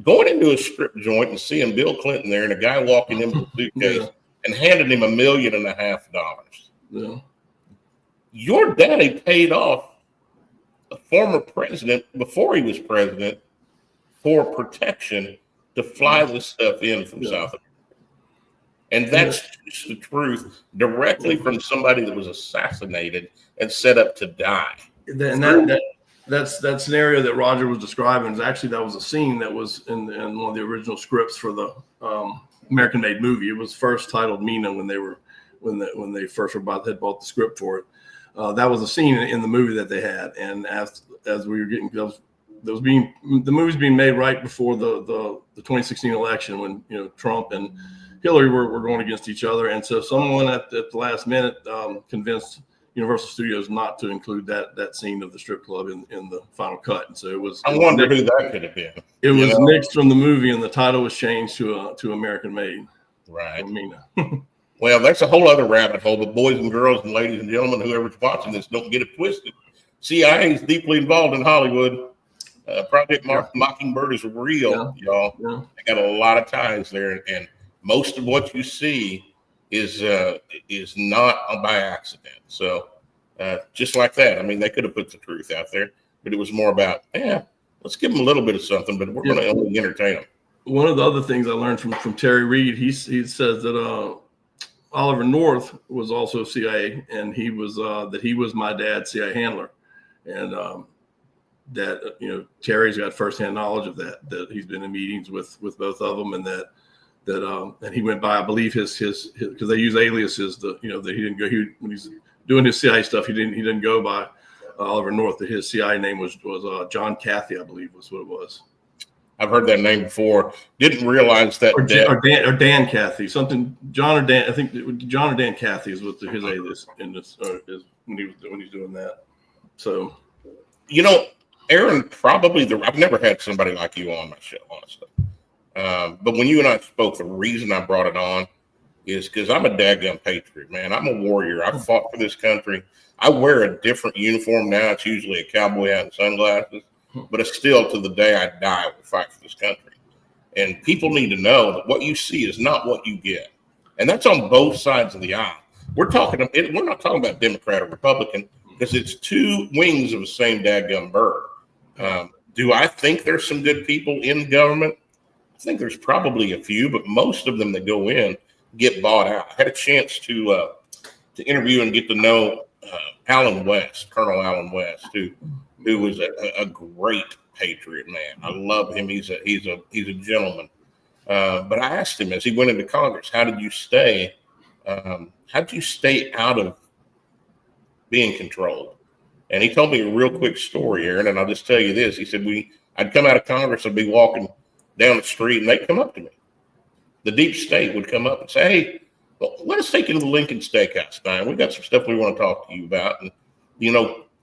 Speaker 1: going into a strip joint and seeing Bill Clinton there and a guy walking in with a suitcase and handing him $1.5 million. Yeah. Your daddy paid off a former president before he was president for protection to fly this stuff in from South America. And that's just the truth, directly from somebody that was assassinated and set up to die.
Speaker 2: And that scenario that Roger was describing is actually, that was a scene that was in one of the original scripts for the American-made movie. It was first titled Mina when they first had bought the script for it. That was a scene in the movie that they had, and as we were getting the movie's being made right before the 2016 election, when Trump and Hillary were going against each other, and so someone at the last minute convinced Universal Studios not to include that scene of the strip club in the final cut, and so it was.
Speaker 1: I wonder who that could have been.
Speaker 2: It was nixed from the movie, and the title was changed to American Made.
Speaker 1: Right.
Speaker 2: Mina.
Speaker 1: Well, that's a whole other rabbit hole. But boys and girls and ladies and gentlemen, whoever's watching this, don't get it twisted. CIA is deeply involved in Hollywood. Project Mockingbird is real, y'all. Yeah. They got a lot of ties there, and most of what you see is not by accident. So just like that, I mean, they could have put the truth out there, but it was more about, let's give them a little bit of something, but we're going to only entertain them.
Speaker 2: One of the other things I learned from Terry Reed, he says that Oliver North was also CIA, and he was my dad's CIA handler, and that Terry's got firsthand knowledge of that he's been in meetings with both of them, and that and he went by, I believe his because they use aliases, that he didn't go, when he's doing his CIA stuff, he didn't go by Oliver North. That his CIA name was John Cathy, I believe was what it was.
Speaker 1: I've heard that name before. Didn't realize that.
Speaker 2: Or Dan Cathy, something. John or Dan. I think John or Dan Cathy is what his alias in this is when he's doing that. So,
Speaker 1: Aaron, probably I've never had somebody like you on my show, honestly. But when you and I spoke, the reason I brought it on is because I'm a dadgum patriot, man. I'm a warrior. I fought for this country. I wear a different uniform now. It's usually a cowboy hat and sunglasses. But it's still, to the day I die, I will fight for this country. And people need to know that what you see is not what you get. And that's on both sides of the aisle. We're not talking about Democrat or Republican, because it's two wings of the same dadgum bird. Do I think there's some good people in government? I think there's probably a few, but most of them that go in get bought out. I had a chance to interview and get to know Colonel Allen West, who was a great patriot man. I love him. He's a gentleman. But I asked him as he went into Congress, how did you stay out of being controlled? And he told me a real quick story, Aaron, and I'll just tell you this. He said, I'd come out of Congress, I'd be walking down the street, and they'd come up to me. The deep state would come up and say, hey, well, let us take you to the Lincoln Steakhouse, Stein. We've got some stuff we want to talk to you about. And,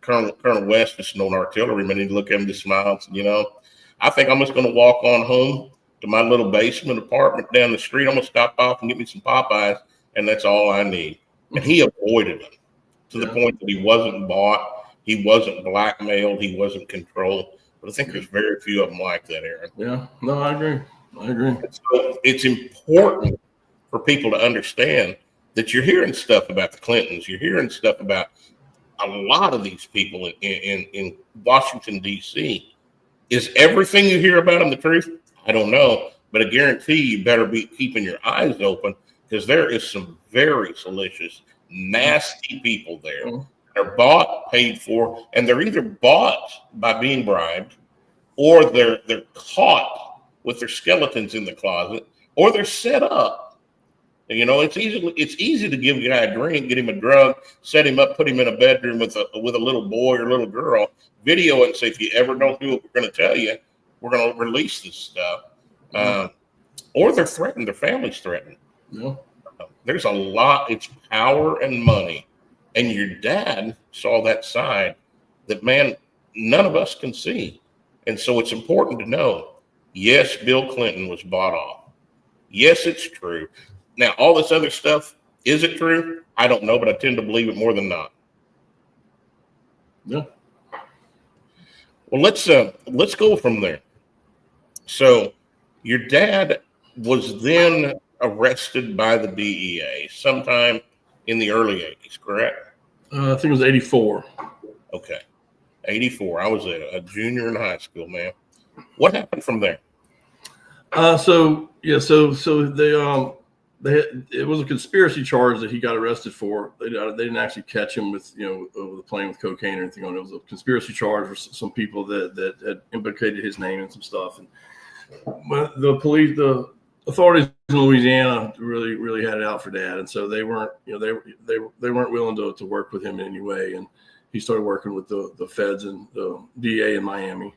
Speaker 1: Colonel West, just an old artilleryman, he'd look at him and just smile and say, I think I'm just going to walk on home to my little basement apartment down the street. I'm going to stop off and get me some Popeyes, and that's all I need. And he avoided them to the point that he wasn't bought, he wasn't blackmailed, he wasn't controlled. But I think there's very few of them like that, Aaron.
Speaker 2: Yeah, no, I agree.
Speaker 1: So it's important for people to understand that you're hearing stuff about the Clintons. You're hearing stuff about a lot of these people in Washington, D.C. Is everything you hear about them the truth? I don't know. But I guarantee you better be keeping your eyes open, because there is some very salacious, nasty people there. They're bought, paid for, and they're either bought by being bribed, or they're caught with their skeletons in the closet, or they're set up. It's easy to give a guy a drink, get him a drug, set him up, put him in a bedroom with a little boy or little girl, video it, and say, if you ever don't do what we're going to tell you, we're going to release this stuff. Or they're threatened, their family's threatened.
Speaker 2: Yeah.
Speaker 1: There's a lot. It's power and money. And your dad saw that side that, man, none of us can see. And so it's important to know, yes, Bill Clinton was bought off. Yes, it's true. Now, all this other stuff, is it true? I don't know, but I tend to believe it more than not.
Speaker 2: Yeah.
Speaker 1: Well, let's go from there. So your dad was then arrested by the DEA sometime in the early 80s, correct?
Speaker 2: I think it was 84.
Speaker 1: Okay. 84. I was a junior in high school, man. What happened from there?
Speaker 2: So it was a conspiracy charge that he got arrested for. They didn't actually catch him with, over the plane with cocaine or anything on it. It was a conspiracy charge for some people that had implicated his name and some stuff. And the authorities in Louisiana really had it out for Dad, and so they weren't willing to work with him in any way. And he started working with the feds and the DA in Miami.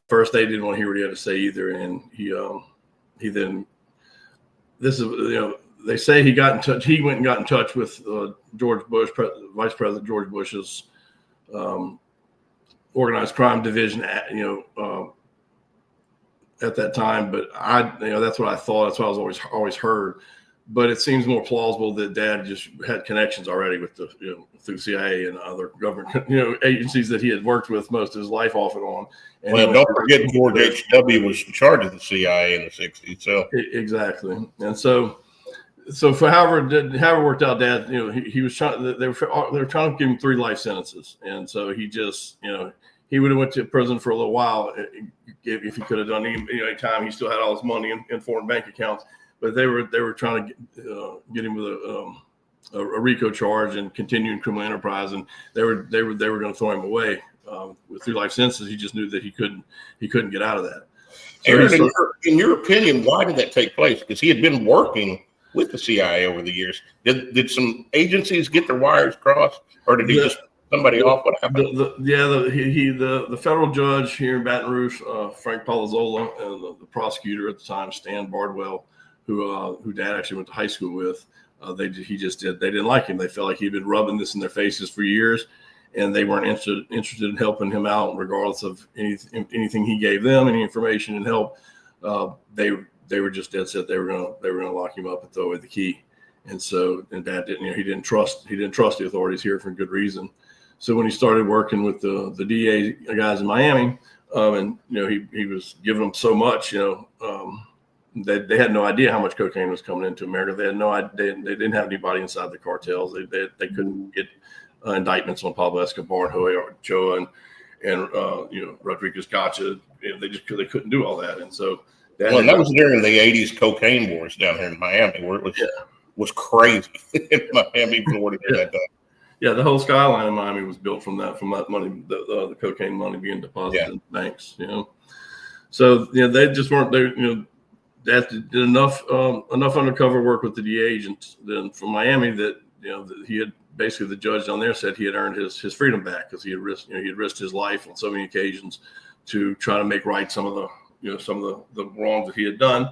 Speaker 2: First, they didn't want to hear what he had to say either, and he then, this is, they say he got in touch. He went and got in touch with George Bush, Vice President George Bush's organized crime division at that time. But that's what I thought. That's what I was always heard. But it seems more plausible that Dad just had connections already with through CIA and other government agencies that he had worked with most of his life off and on. And
Speaker 1: don't forget George H.W. was in charge of the CIA in the 60s. So
Speaker 2: exactly, and so for however it worked out, Dad, he was trying. They were trying to give him 3 life sentences, and so he just he would have went to prison for a little while if he could have done any time. He still had all his money in foreign bank accounts. But they were trying to get him with a RICO charge and continuing criminal enterprise, and they were going to throw him away with 3 life sentences. He just knew that he couldn't get out of that. So
Speaker 1: Aaron, in your opinion, why did that take place? Because he had been working with the CIA over the years. Did some agencies get their wires crossed, or did he just somebody off? What happened?
Speaker 2: The federal judge here in Baton Rouge, Frank Palazzolo, and the prosecutor at the time, Stan Bardwell, who Dad actually went to high school with, they didn't like him. They felt like he'd been rubbing this in their faces for years, and they weren't interested in helping him out, regardless of anything he gave them, any information and help. They were just dead set. They were gonna lock him up and throw away the key. And Dad didn't trust the authorities here for good reason. So when he started working with the DA guys in Miami, and he was giving them so much, they had no idea how much cocaine was coming into America. They had no idea. They didn't have anybody inside the cartels. They couldn't get indictments on Pablo Escobar and Joey Ochoa and Rodriguez Gacha. They couldn't do all that. And so
Speaker 1: that was during the 80s cocaine wars down here in Miami, where it was crazy in Miami before that time.
Speaker 2: Yeah, the whole skyline in Miami was built from that money, the cocaine money being deposited in banks. So they just weren't Dad did enough undercover work with the DA agents then from Miami that that he had basically, the judge down there said he had earned his freedom back, because he had risked his life on so many occasions to try to make right some of the wrongs that he had done.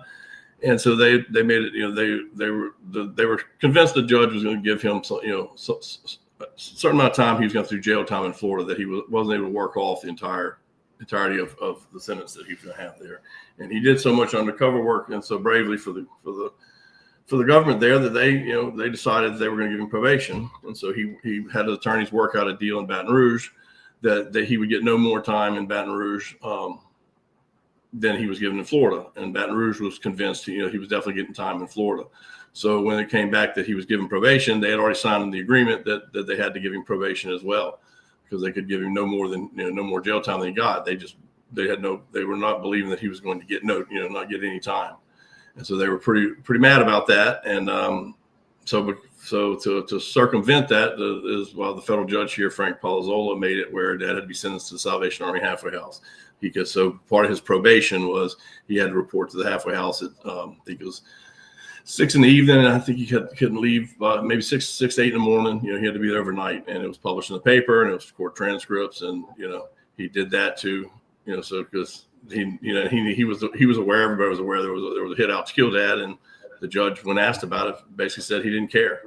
Speaker 2: And so they made it, they were convinced the judge was going to give him a certain amount of time. He was going through jail time in Florida that he wasn't able to work off the entirety of the sentence that he was going to have there. And he did so much undercover work and so bravely for the government there that they decided they were going to give him probation. And so he had his attorneys work out a deal in Baton Rouge that he would get no more time in Baton Rouge than he was given in Florida. And Baton Rouge was convinced he was definitely getting time in Florida. So when it came back that he was given probation, they had already signed the agreement that they had to give him probation as well, because they could give him no more jail time than he got. They were not believing that he was going to get not get any time. And so they were pretty mad about that. And so to circumvent that is why the federal judge here, Frank Palazzolo, made it where Dad had to be sentenced to the Salvation Army halfway house. So part of his probation was he had to report to the halfway house at I think it was 6 p.m, and I think he couldn't leave maybe 6 to 8 in the morning. He had to be there overnight, and it was published in the paper, and it was court transcripts, and he did that too. So because he was aware, everybody was aware there was a hit out to kill Dad, and the judge, when asked about it, basically said he didn't care.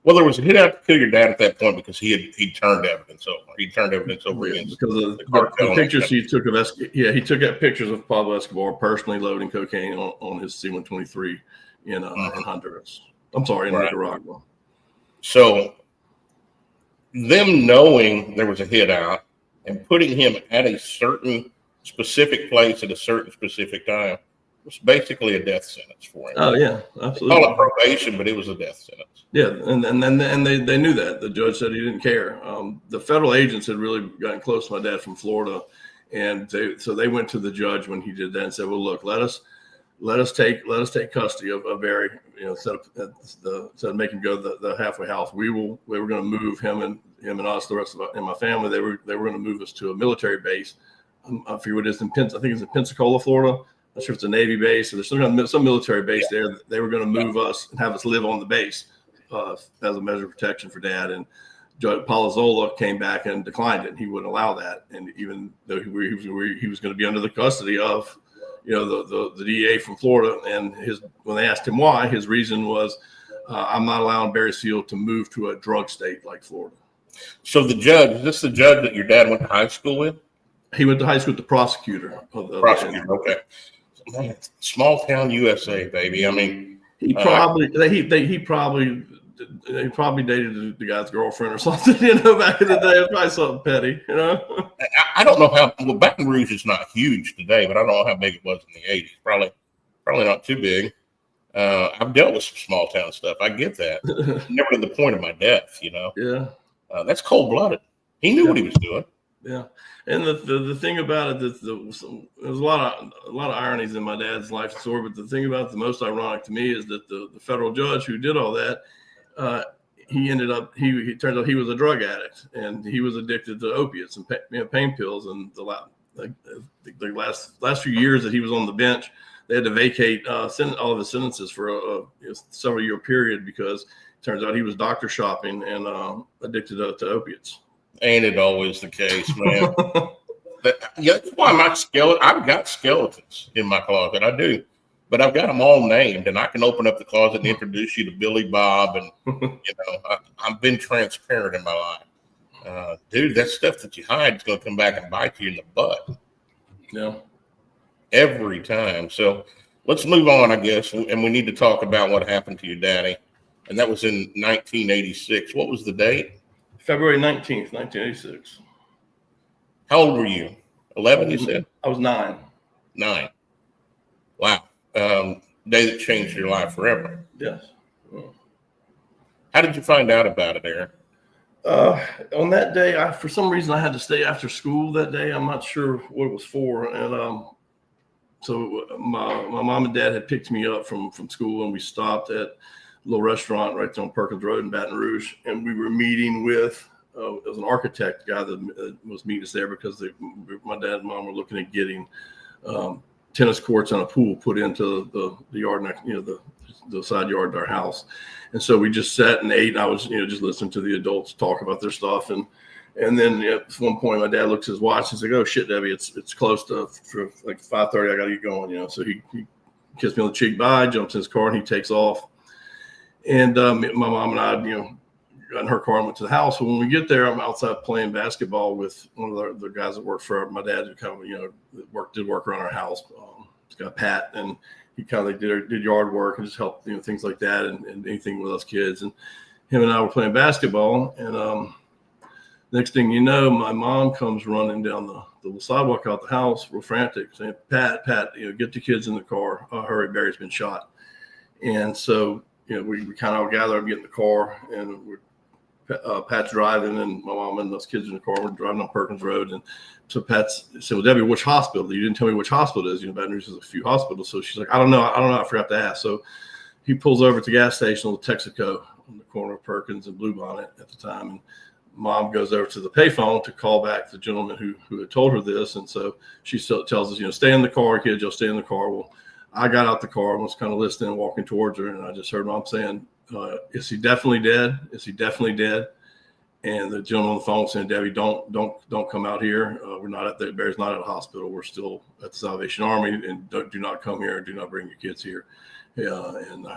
Speaker 1: Well, there was a hit out to kill your dad at that point because he turned evidence over. He turned evidence over against
Speaker 2: because of the pictures he took of he took out pictures of Pablo Escobar personally loading cocaine on his C-123 in Honduras. I'm sorry, in Nicaragua. So
Speaker 1: them knowing there was a hit out and putting him at a certain specific place at a certain specific time was basically a death sentence for him.
Speaker 2: Oh yeah, absolutely.
Speaker 1: Call it probation, but it was a death sentence.
Speaker 2: Yeah, and they knew that. The judge said he didn't care. The federal agents had really gotten close to my dad from Florida, and so they went to the judge when he did that and said, "Well, look, let us take custody of Barry. Instead of making him go to the halfway house, we were going to move him and us, the rest of my family. They were going to move us to a military base. I forget what it is I think it's in Pensacola, Florida. I'm not sure if it's a Navy base or there's some military base there. They were going to move us and have us live on the base as a measure of protection for Dad. And Judge Palazzolo came back and declined it. And he wouldn't allow that. And even though he was going to be under the custody of, the DA from Florida, and when they asked him why, his reason was, I'm not allowing Barry Seal to move to a drug state like Florida.
Speaker 1: So is this the judge that your dad went to high school with?
Speaker 2: He went to high school with the prosacutor.
Speaker 1: Okay. Man, small town USA, baby. I mean,
Speaker 2: he probably dated the guy's girlfriend or something. Back in the day, probably something petty.
Speaker 1: I don't know how. Well, Baton Rouge is not huge today, but I don't know how big it was in the '80s. Probably not too big. I've dealt with some small town stuff. I get that. Never to the point of my death.
Speaker 2: Yeah.
Speaker 1: That's cold blooded. He knew what he was doing.
Speaker 2: Yeah, and the thing about it, there's a lot of ironies in my dad's life story. But the thing about it, the most ironic to me is that the federal judge who did all that, he turns out he was a drug addict, and he was addicted to opiates and pain pills. And the last few years that he was on the bench, they had to vacate all of his sentences for a several year period because it turns out he was doctor shopping and addicted to opiates.
Speaker 1: Ain't it always the case, man? That's why I've got skeletons in my closet. I do, but I've got them all named, and I can open up the closet and introduce you to Billy Bob. And I've been transparent in my life, dude. That stuff that you hide is going to come back and bite you in the butt.
Speaker 2: Yeah,
Speaker 1: every time. So let's move on, I guess, and we need to talk about what happened to your daddy, and that was in 1986. What was the date?
Speaker 2: February 19th, 1986.
Speaker 1: How old were you? 11, you said?
Speaker 2: I was 9.
Speaker 1: 9. Wow. Day that changed your life forever.
Speaker 2: Yes.
Speaker 1: How did you find out about it, Aaron?
Speaker 2: On that day, for some reason, I had to stay after school that day. I'm not sure what it was for. And so my mom and dad had picked me up from school, and we stopped at little restaurant right there on Perkins Road in Baton Rouge, and we were meeting with it was an architect guy that was meeting us there because my dad and mom were looking at getting tennis courts and a pool put into the yard next, the side yard of our house. And so we just sat and ate, and I was just listening to the adults talk about their stuff, and And then at one point, my dad looks at his watch and he's like, "Oh shit, Debbie, it's close to for like 5:30. I got to get going." So he kissed me on the cheek, bye, jumps in his car, and he takes off. And my mom and I, got in her car and went to the house. But when we get there, I'm outside playing basketball with one of the guys that worked for my dad, who kind of did work around our house. It's got Pat, and he kind of did yard work and just helped things like that and anything with us kids. And him and I were playing basketball, and next thing you know, my mom comes running down the sidewalk out the house, real frantic, saying, Pat, get the kids in the car. Hurry, Barry's been shot. And so, we kind of gather up, get in the car, and Pat's driving, and my mom and those kids in the car. We're driving on Perkins Road. And so Pat said, "Well, Debbie, which hospital? You didn't tell me which hospital it is. Baton Rouge has a few hospitals." So she's like, I don't know. I forgot to ask. So he pulls over to the gas station on Texaco on the corner of Perkins and Bluebonnet at the time. And Mom goes over to the payphone to call back the gentleman who had told her this. And so she still tells us, stay in the car, kids, you'll stay in the car. Well, I got out the car and was kind of listening and walking towards her. And I just heard Mom saying, is he definitely dead? Is he definitely dead? And the gentleman on the phone saying, Debbie, don't come out here. We're not at Barry's not at a hospital. We're still at the Salvation Army, and do not come here. Do not bring your kids here. Yeah. And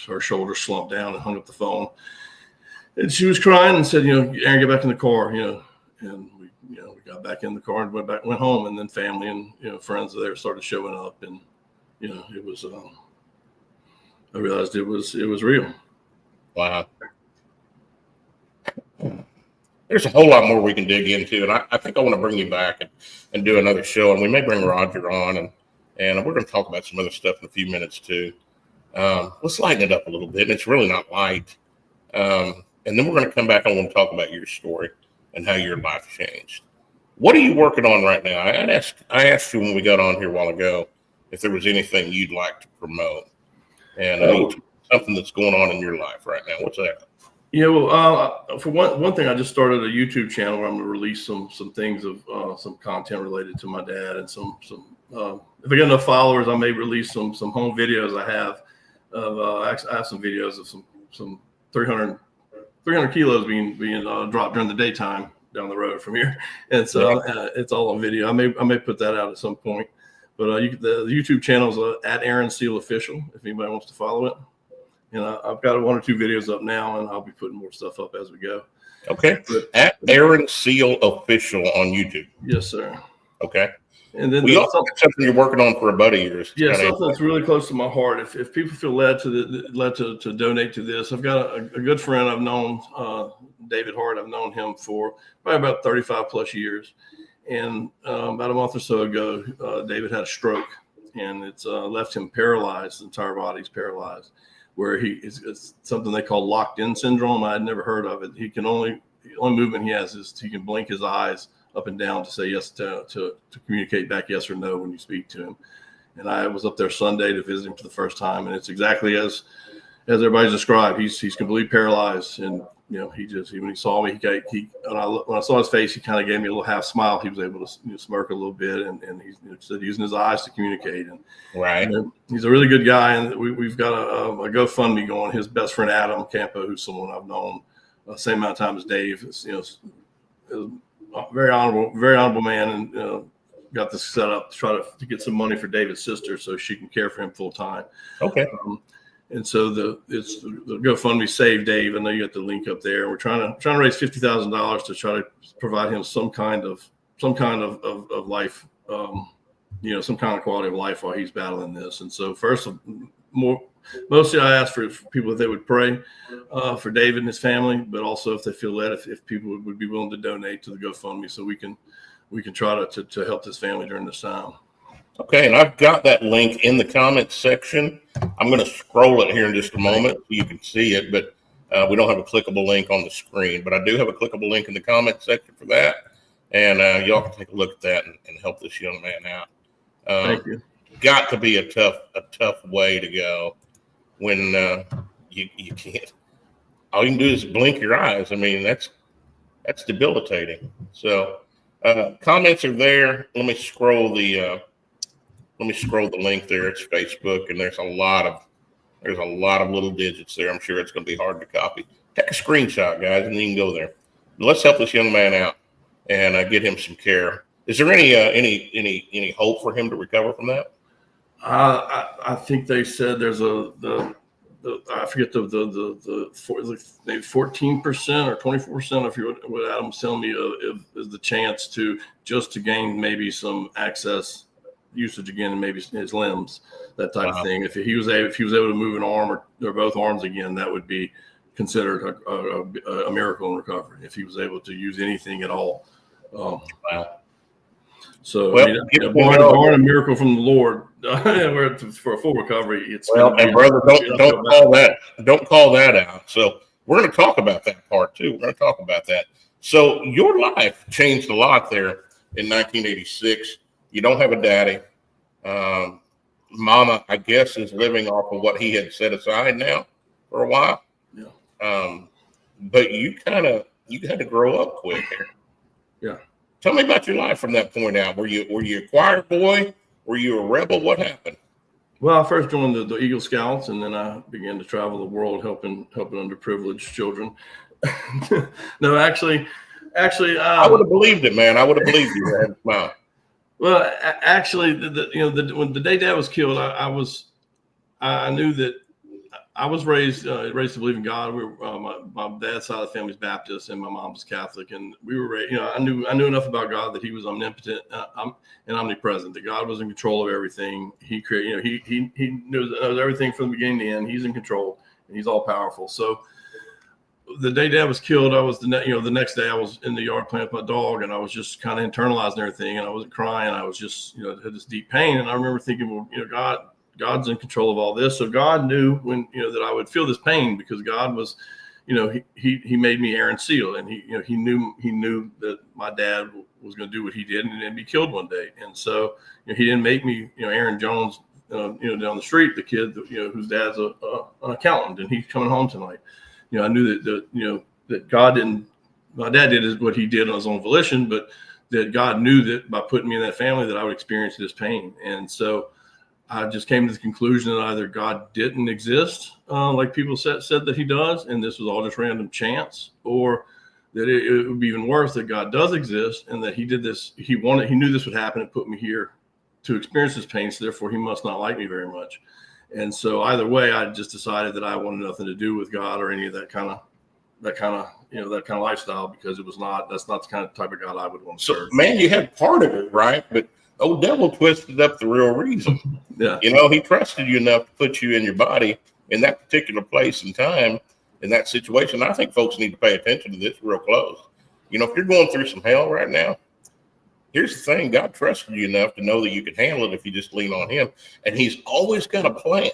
Speaker 2: her shoulders slumped down and hung up the phone. And she was crying and said, Aaron, get back in the car, and we got back in the car and went home. And then family and, friends there started showing up, and, it was, I realized it was real.
Speaker 1: Wow. There's a whole lot more we can dig into. And I think I want to bring you back and do another show, and we may bring Roger on, and we're going to talk about some other stuff in a few minutes too. Let's lighten it up a little bit. And it's really not light. And then we're going to come back. I want to talk about your story and how your life changed. What are you working on right now? I asked you when we got on here a while ago if there was anything you'd like to promote, and something that's going on in your life right now. What's that?
Speaker 2: Yeah, well, for one thing, I just started a YouTube channel where I'm going to release some things of some content related to my dad, and some if I get enough followers, I may release some home videos I have of I have some videos of some 300 kilos being dropped during the daytime down the road from here. And so it's all on video. I may put that out at some point, but the YouTube channel is at Aaron Seal Official, if anybody wants to follow it. And I've got 1 or 2 videos up now, and I'll be putting more stuff up as we go. Okay. But,
Speaker 1: at Aaron Seal Official on YouTube.
Speaker 2: Yes, sir.
Speaker 1: Okay. And then we also got something you're working on for a buddy of yours.
Speaker 2: Yeah, something that's really close to my heart. If people feel led to donate to this, I've got a good friend I've known, David Hart. I've known him for probably about 35 plus years. And about a month or so ago, David had a stroke, and it's left him paralyzed. The entire body's paralyzed, where it's something they call locked-in syndrome. I had never heard of it. The only movement he has is he can blink his eyes up and down to say yes, to communicate back yes or no when you speak to him. And I was up there Sunday to visit him for the first time, and it's exactly as everybody's described. He's completely paralyzed, and when he saw me, when I saw his face, he kind of gave me a little half smile. He was able to smirk a little bit, and he said using his eyes to communicate. And
Speaker 1: right,
Speaker 2: he's a really good guy, and we've got a GoFundMe going. His best friend Adam Campo, who's someone I've known same amount of time as Dave, is very honorable man, and got this set up to try to get some money for David's sister so she can care for him full time. Okay. And so the GoFundMe Save Dave. I know you got the link up there. We're trying to raise $50,000 to try to provide him some kind of life, some kind of quality of life while he's battling this. And so mostly I ask for people if they would pray for David and his family, but also if they feel led, if people would be willing to donate to the GoFundMe, so we can try to help this family during this time.
Speaker 1: Okay, and I've got that link in the comments section. I'm going to scroll it here in just a moment so you can see it, but we don't have a clickable link on the screen. But I do have a clickable link in the comments section for that, and y'all can take a look at that and help this young man out.
Speaker 2: Thank you.
Speaker 1: Got to be a tough way to go when you can't. All you can do is blink your eyes. I mean, that's debilitating. So comments are there. Let me scroll the link there. It's Facebook, and there's a lot of little digits there. I'm sure it's going to be hard to copy. Take a screenshot, guys, and you can go there. let's help this young man out and get him some care. Is there any hope for him to recover from that?
Speaker 2: I think they said there's I forget maybe 14% or 24%. If you what Adam's telling me is the chance to gain maybe some access usage again, and maybe his limbs, that type of thing. If he was able to move an arm or both arms again, that would be considered a miracle in recovery. If he was able to use anything at all.
Speaker 1: Wow.
Speaker 2: So,
Speaker 1: well,
Speaker 2: barring a miracle from the Lord for a full recovery, it's
Speaker 1: and brother, don't call that out. So we're going to talk about that part too. We're going to talk about that. So your life changed a lot there in 1986. You don't have a daddy. Mama, I guess, is living off of what he had set aside now for a while.
Speaker 2: Yeah.
Speaker 1: But you had to grow up quick here.
Speaker 2: Yeah.
Speaker 1: Tell me about your life from that point out. Were you a choir boy? Were you a rebel? What happened?
Speaker 2: Well, I first joined the Eagle Scouts, and then I began to travel the world helping underprivileged children. No, actually,
Speaker 1: I would have believed it, man. I would have believed you. Man. Wow.
Speaker 2: Well, actually, when the day Dad was killed, I knew that I was raised to believe in God. We were, my dad's side of the family is Baptist, and my mom's Catholic, and we were raised. I knew enough about God that He was omnipotent and omnipresent. That God was in control of everything. He created. He knows everything from the beginning to the end. He's in control, and He's all powerful. So the day Dad was killed, I was the next day I was in the yard playing with my dog, and I was just kind of internalizing everything, and I wasn't crying. I was just had this deep pain, and I remember thinking, well, God's in control of all this. So God knew when, that I would feel this pain, because God was, he made me Aaron Seal, and he knew that my dad was going to do what he did and be killed one day. And so, he didn't make me, Aaron Jones, down the street, the kid, whose dad's an accountant and he's coming home tonight. I knew that God didn't, my dad did what he did on his own volition, but that God knew that by putting me in that family that I would experience this pain. And so I just came to the conclusion that either God didn't exist, like people said that He does, and this was all just random chance, or that it would be even worse, that God does exist and that He did this. He knew this would happen and put me here to experience this pain. So therefore, He must not like me very much. And so either way, I just decided that I wanted nothing to do with God or any of that kind of lifestyle, because that's not the kind of type of God I would want to serve.
Speaker 1: Man, you had part of it, right? But old devil twisted up the real reason.
Speaker 2: Yeah.
Speaker 1: He trusted you enough to put you in your body in that particular place and time, in that situation. I think folks need to pay attention to this real close. If you're going through some hell right now, here's the thing. God trusted you enough to know that you could handle it if you just lean on Him. And He's always got a plan.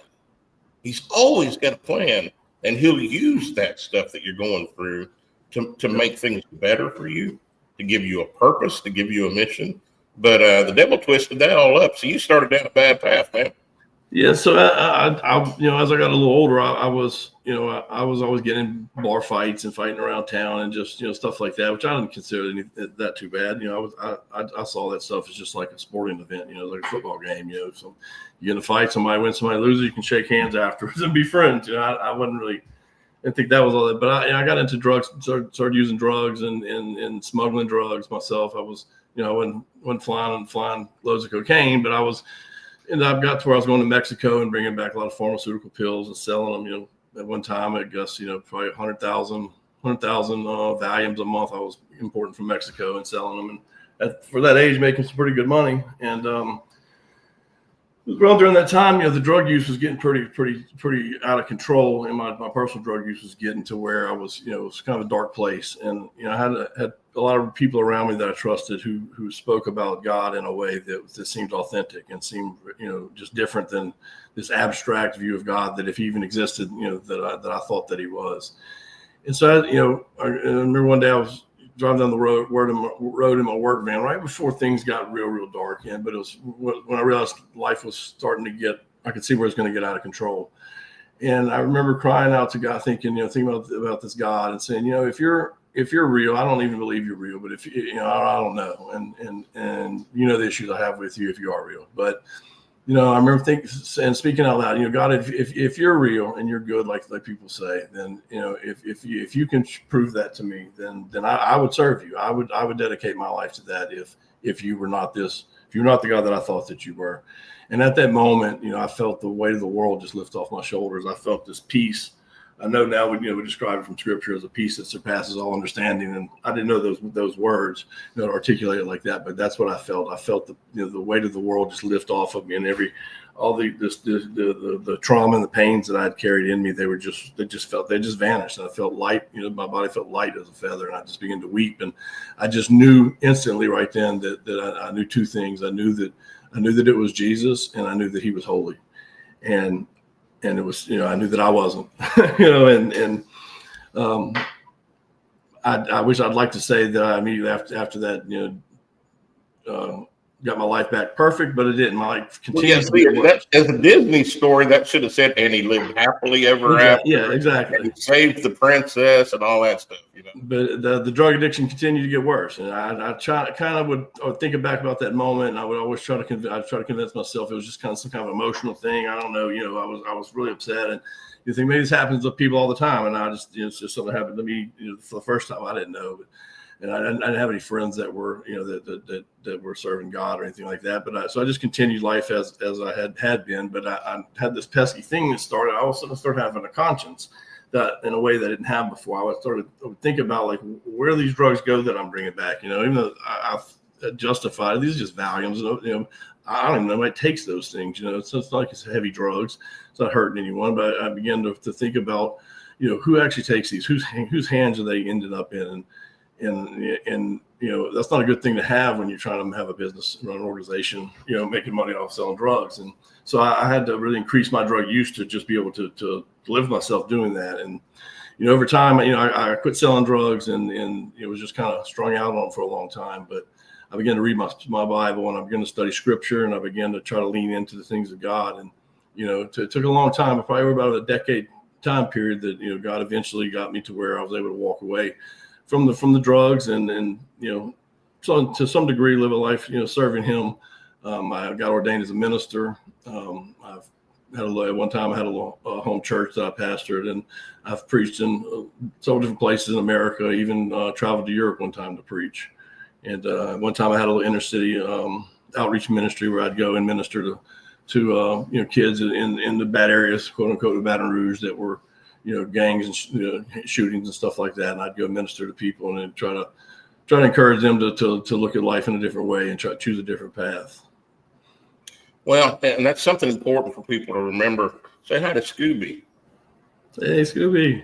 Speaker 1: He's always got a plan. And He'll use that stuff that you're going through to make things better for you, to give you a purpose, to give you a mission. But the devil twisted that all up. So you started down a bad path, man.
Speaker 2: Yeah. So I as I got a little older, I was always getting in bar fights and fighting around town and just, stuff like that, which I didn't consider that too bad. I saw that stuff as just like a sporting event, like a football game, so you get in a fight, somebody wins, somebody loses, you can shake hands afterwards and be friends. I didn't think that was all that, but I got into drugs, started using drugs and smuggling drugs myself. I was, I wasn't flying loads of cocaine, but I got to where I was going to Mexico and bringing back a lot of pharmaceutical pills and selling them. At one time, I guess, probably 100,000 volumes a month I was importing from Mexico and selling them. And for that age, making some pretty good money. And well, during that time, the drug use was getting pretty out of control, and my personal drug use was getting to where I was, it was kind of a dark place. And I had a lot of people around me that I trusted who spoke about God in a way that seemed authentic and seemed, just different than this abstract view of God that if He even existed, that I thought that He was. And so, I remember one day I was driving down the road in my work van right before things got real dark. But it was when I realized life was starting to I could see where it's going to get out of control. And I remember crying out to God, thinking about this God and saying, if you're real, I don't even believe you're real, but if I don't know. And the issues I have with you, if you are real, but I remember thinking and speaking out loud, God, if you're real and you're good, like people say, then, if you can prove that to me, then I would serve you. I would dedicate my life to that. If you were not this, if you're not the God that I thought that you were. And at that moment, I felt the weight of the world just lift off my shoulders. I felt this peace. I know now we describe it from Scripture as a peace that surpasses all understanding, and I didn't know those words, articulate it like that, but that's what I felt. I felt the weight of the world just lift off of me, and all the trauma and the pains that I had carried in me, they just vanished, and I felt light. My body felt light as a feather, and I just began to weep, and I just knew instantly right then that I knew two things. I knew that it was Jesus, and I knew that He was holy, and it was, I knew that I wasn't, I wish I'd like to say that I immediately after that, got my life back perfect, but it didn't. My life continued.
Speaker 1: That, as a Disney story, that should have said, and he lived happily ever after.
Speaker 2: Yeah, exactly.
Speaker 1: And he saved the princess and all that stuff.
Speaker 2: But the drug addiction continued to get worse, and I would think back about that moment, and I would always try to convince myself it was just kind of some kind of emotional thing. I don't know, I was really upset, and you think maybe this happens to people all the time, and I just it's just something happened to me for the first time. I didn't know, and I didn't have any friends that were that were serving God or anything like that. But so I just continued life as I had been. But I had this pesky thing that started. I all of a sudden started having a conscience that in a way that I didn't have before. I would think about like where these drugs go that I'm bringing back. Even though I've justified these are just Valiums. I don't even know what takes those things. It's not like it's heavy drugs. It's not hurting anyone. But I began to think about who actually takes these, whose hands are they ended up in, and that's not a good thing to have when you're trying to have a business, run an organization, making money off selling drugs. And so I had to really increase my drug use to just be able to live myself doing that. And over time, I quit selling drugs, and it was just kind of strung out on for a long time. But I began to read my Bible, and I began to study Scripture, and I began to try to lean into the things of God. And it took a long time, probably about a decade time period, that God eventually got me to where I was able to walk away from the drugs, and so to some degree live a life serving Him. I got ordained as a minister. I've had at one time I had a home church that I pastored, and I've preached in several different places in America. Even traveled to Europe one time to preach. And one time I had a little inner city outreach ministry where I'd go and minister to kids in the bad areas, quote unquote, of Baton Rouge that were gangs and shootings and stuff like that. And I'd go minister to people and try to encourage them to look at life in a different way and try to choose a different path.
Speaker 1: Well, and that's something important for people to remember. Say hi to Scooby.
Speaker 2: Hey, Scooby.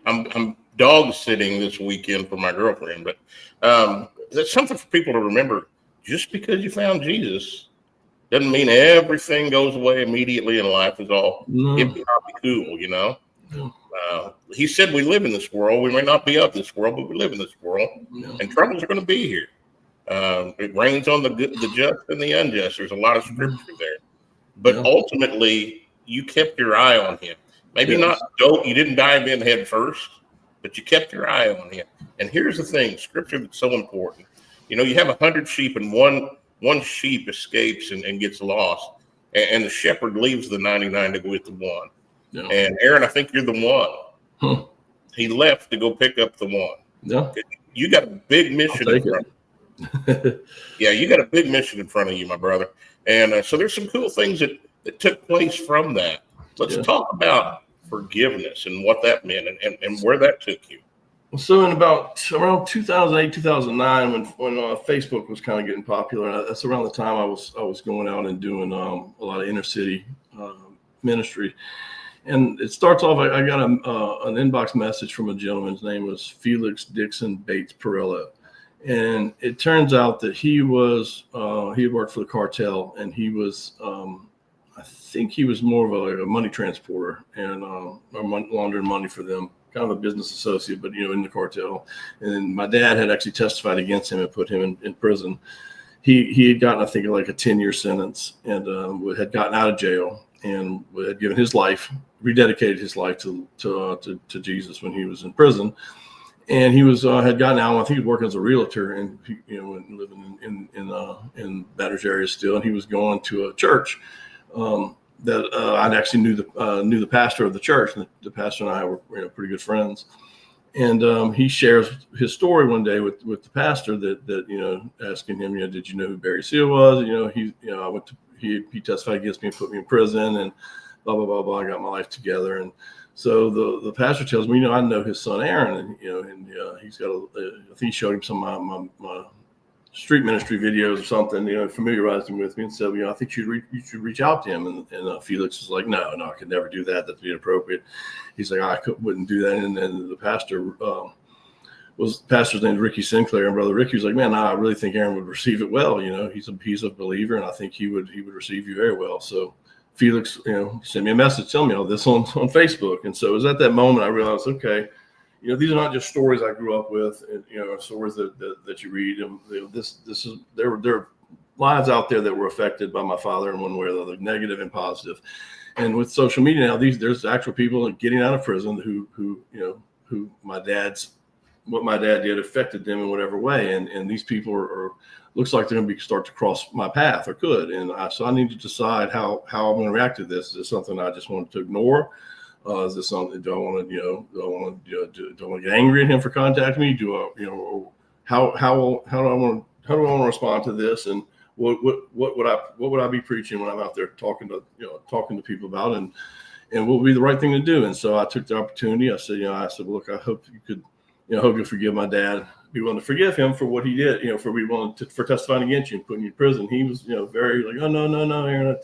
Speaker 1: I'm dog sitting this weekend for my girlfriend, but that's something for people to remember. Just because you found Jesus doesn't mean everything goes away immediately and life is all hippie hoppy cool, No. He said we live in this world. We may not be of this world, but we live in this world, and troubles are going to be here. It rains on the just and the unjust. There's a lot of scripture there, but ultimately you kept your eye on Him. Maybe you didn't dive in head first, but you kept your eye on Him. And here's the thing, scripture that's so important. You have 100 sheep, and one sheep escapes and gets lost, and the shepherd leaves the 99 to go with the one. Yeah. And Aaron, I think you're the one. Huh. He left to go pick up the one. Yeah. You got a big mission in front of you. Yeah, you got a big mission in front of you, my brother. And so there's some cool things that took place from that. Let's talk about forgiveness and what that meant and where that took you.
Speaker 2: So in around 2008, 2009, when Facebook was kind of getting popular, that's around the time I was going out and doing a lot of inner city ministry. And it starts off, I got an inbox message from a gentleman. His name was Felix Dixon Bates Perella. And it turns out that he had worked for the cartel, and he was, I think he was more of a money transporter and laundering money for them, kind of a business associate, but, in the cartel. And my dad had actually testified against him and put him in prison. He had gotten, I think, like a 10-year sentence, and had gotten out of jail and had given his life, rededicated his life to Jesus when he was in prison. And he had gotten out. I think he was working as a realtor and living in Baton Rouge area still. And he was going to a church that I actually knew the pastor of the church, and the pastor and I were pretty good friends. And he shares his story one day with the pastor that asking him, did you know who Barry Seal was? He testified against me and put me in prison and blah blah blah blah. I got my life together, and so the pastor tells me, I know his son Aaron, and he's got I think he showed him some of my street ministry videos or something, familiarized him with me and said, I think you should reach out to him. And Felix was like, no, I could never do that. That'd be inappropriate. He's like, wouldn't do that. And then the pastor's name is Ricky Sinclair, and Brother Ricky was like, man, I really think Aaron would receive it well. He's a believer, and I think he would receive you very well. So Felix, sent me a message telling me all this on Facebook. And so it was at that moment I realized, okay, these are not just stories I grew up with, and stories that you read. And there are lives out there that were affected by my father in one way or the other, negative and positive. And with social media now, there's actual people getting out of prison who what my dad did affected them in whatever way. And these people are looks like they're going to start to cross my path, or could. And so I need to decide how I'm going to react to this. Is this something I just want to ignore? Is this something? Do I want to get angry at him for contacting me? How do I want to respond to this? And what would I be preaching when I'm out there talking to people about, and what would be the right thing to do? And so I took the opportunity. I said, well, look, I hope you could, hope you'll forgive my dad. Be willing to forgive him for what he did, for testifying against you and putting you in prison. He was, very like, oh no, Aaron,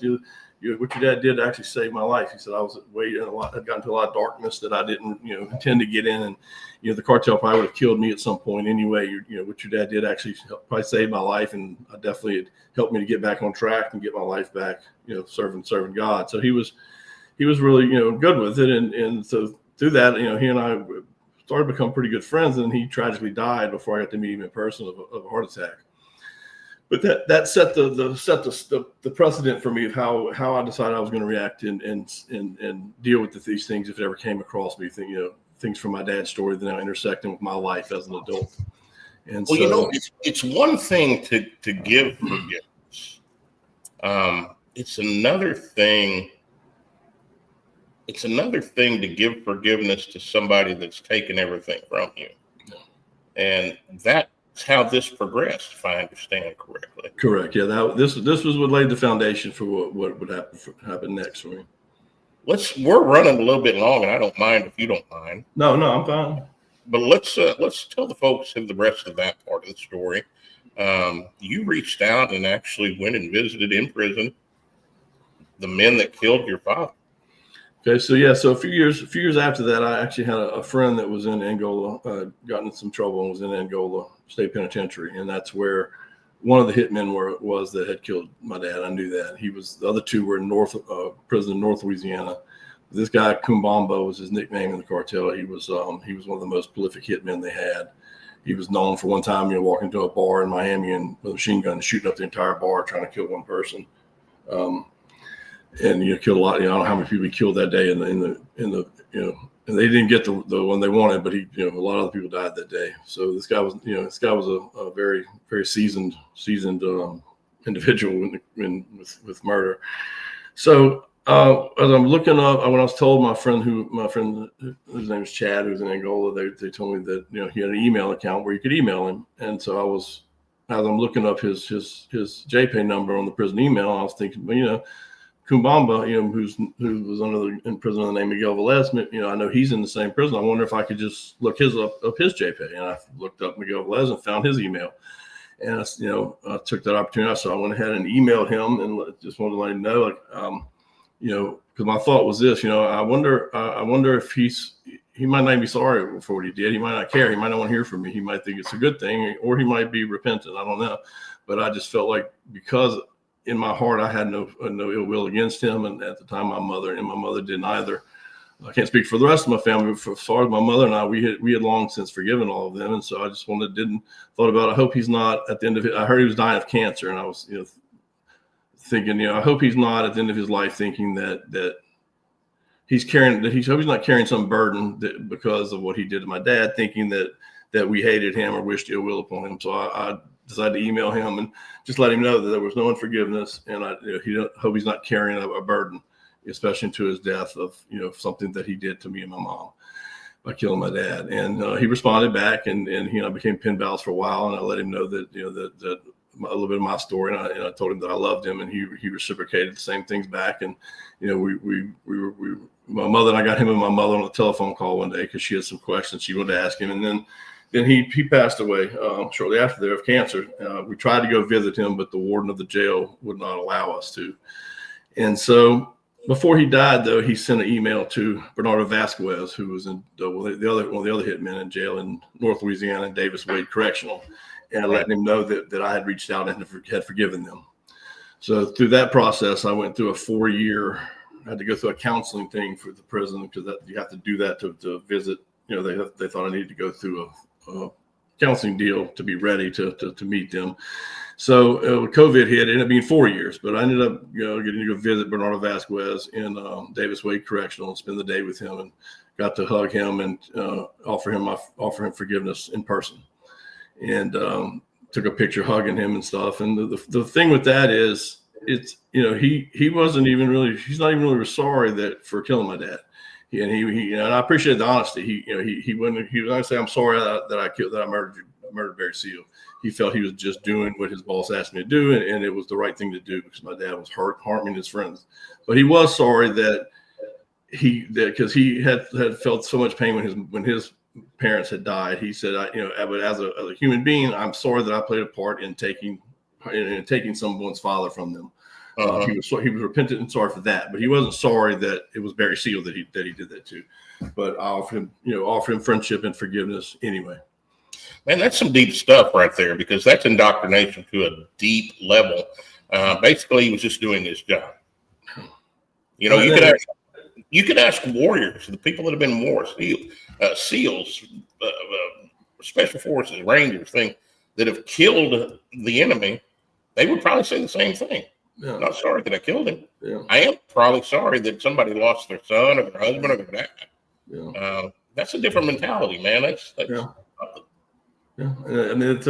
Speaker 2: what your dad did actually saved my life. He said I was I'd gotten into a lot of darkness that I didn't, intend to get in, and the cartel probably would have killed me at some point anyway. What your dad did actually probably saved my life, and definitely it helped me to get back on track and get my life back, serving God. So he was really, good with it, and so through that, he and I started to become pretty good friends, and he tragically died before I got to meet him in person of a heart attack. But that set the precedent for me of how I decided I was going to react and deal with these things if it ever came across me. Things from my dad's story that now intersecting with my life as an adult. And
Speaker 1: well, it's one thing to give forgiveness. It's another thing. It's another thing to give forgiveness to somebody that's taken everything from you, and that's how this progressed, if I understand correctly.
Speaker 2: Correct. Yeah, this was what laid the foundation for what would happen next for me.
Speaker 1: We're running a little bit long, and I don't mind if you don't mind.
Speaker 2: No, I'm fine.
Speaker 1: But let's tell the folks in the rest of that part of the story. You reached out and actually went and visited in prison the men that killed your father.
Speaker 2: Okay, so a few years after that, I actually had a friend that was in Angola, got in some trouble and was in Angola State Penitentiary, and that's where one of the hitmen was that had killed my dad. I knew that. The other two were in prison in North Louisiana. This guy Kumbamba was his nickname in the cartel. He was one of the most prolific hitmen they had. He was known for one time, walking into a bar in Miami and with a machine gun shooting up the entire bar trying to kill one person. And killed a lot. I don't know how many people he killed that day in the and they didn't get the one they wanted, but a lot of other people died that day. So this guy was a very, very seasoned individual with murder. So as I'm looking up, when I was told my friend whose name is Chad, who's in Angola, they told me that he had an email account where you could email him, and so as I'm looking up his JPay number on the prison email, I was thinking, Kumbamba, who was in prison under the name Miguel Velez, I know he's in the same prison. I wonder if I could just look his JPay. And I looked up Miguel Velez and found his email. And I took that opportunity. So I went ahead and emailed him and just wanted to let him know, because my thought was this, I wonder if he might not be sorry for what he did. He might not care. He might not want to hear from me. He might think it's a good thing, or he might be repentant. I don't know. But I just felt like, because in my heart, I had no ill will against him. And at the time, my mother didn't either. I can't speak for the rest of my family, but as far as my mother and I, we had long since forgiven all of them. And so I just thought about, I hope he's not at the end of it. I heard he was dying of cancer. And I was, thinking, I hope he's not at the end of his life thinking that he's carrying, that he's not carrying some burden because of what he did to my dad, thinking that we hated him or wished ill will upon him. So I decided to email him and just let him know that there was no unforgiveness, and hope he's not carrying a burden, especially to his death of something that he did to me and my mom by killing my dad. And he responded back, and he and I became pen pals for a while, and I let him know that that a little bit of my story, and I told him that I loved him, and he reciprocated the same things back. And my mother and I got him and my mother on a telephone call one day because she had some questions she wanted to ask him, and then he passed away shortly after there of cancer. We tried to go visit him, but the warden of the jail would not allow us to. And so before he died, though, he sent an email to Bernardo Vasquez, who was in one of the other hitmen in jail in North Louisiana, Davis Wade Correctional, and letting him know that I had reached out and had forgiven them. So through that process, I went through a 4-year. I had to go through a counseling thing for the prison because you have to do that to visit. They thought I needed to go through a counseling deal to be ready to meet them. So COVID hit, it ended up being 4 years, but I ended up getting to go visit Bernardo Vasquez in Davis Wade Correctional and spend the day with him, and got to hug him and offer him forgiveness in person, and took a picture hugging him and stuff. And the thing with that is, it's he wasn't even really, he's not even really sorry for killing my dad. And I appreciate the honesty. He wouldn't say, I'm sorry that I murdered Barry Seal. He felt he was just doing what his boss asked me to do, and it was the right thing to do because my dad was harming his friends. But he was sorry because he had felt so much pain when his parents had died. He said, but as a human being, I'm sorry that I played a part in taking someone's father from them. He was repentant and sorry for that, but he wasn't sorry that it was Barry Seal that he did that to. But I offered him friendship and forgiveness anyway.
Speaker 1: Man, that's some deep stuff right there, because that's indoctrination to a deep level. Basically, he was just doing his job. You could ask warriors, the people that have been in war, SEALs, special forces, Rangers, things that have killed the enemy. They would probably say the same thing. Yeah. I'm not sorry that I killed him. Yeah. I am probably sorry that somebody lost their son or their husband or their dad. Yeah. That's a different mentality, man. That's yeah.
Speaker 2: I mean,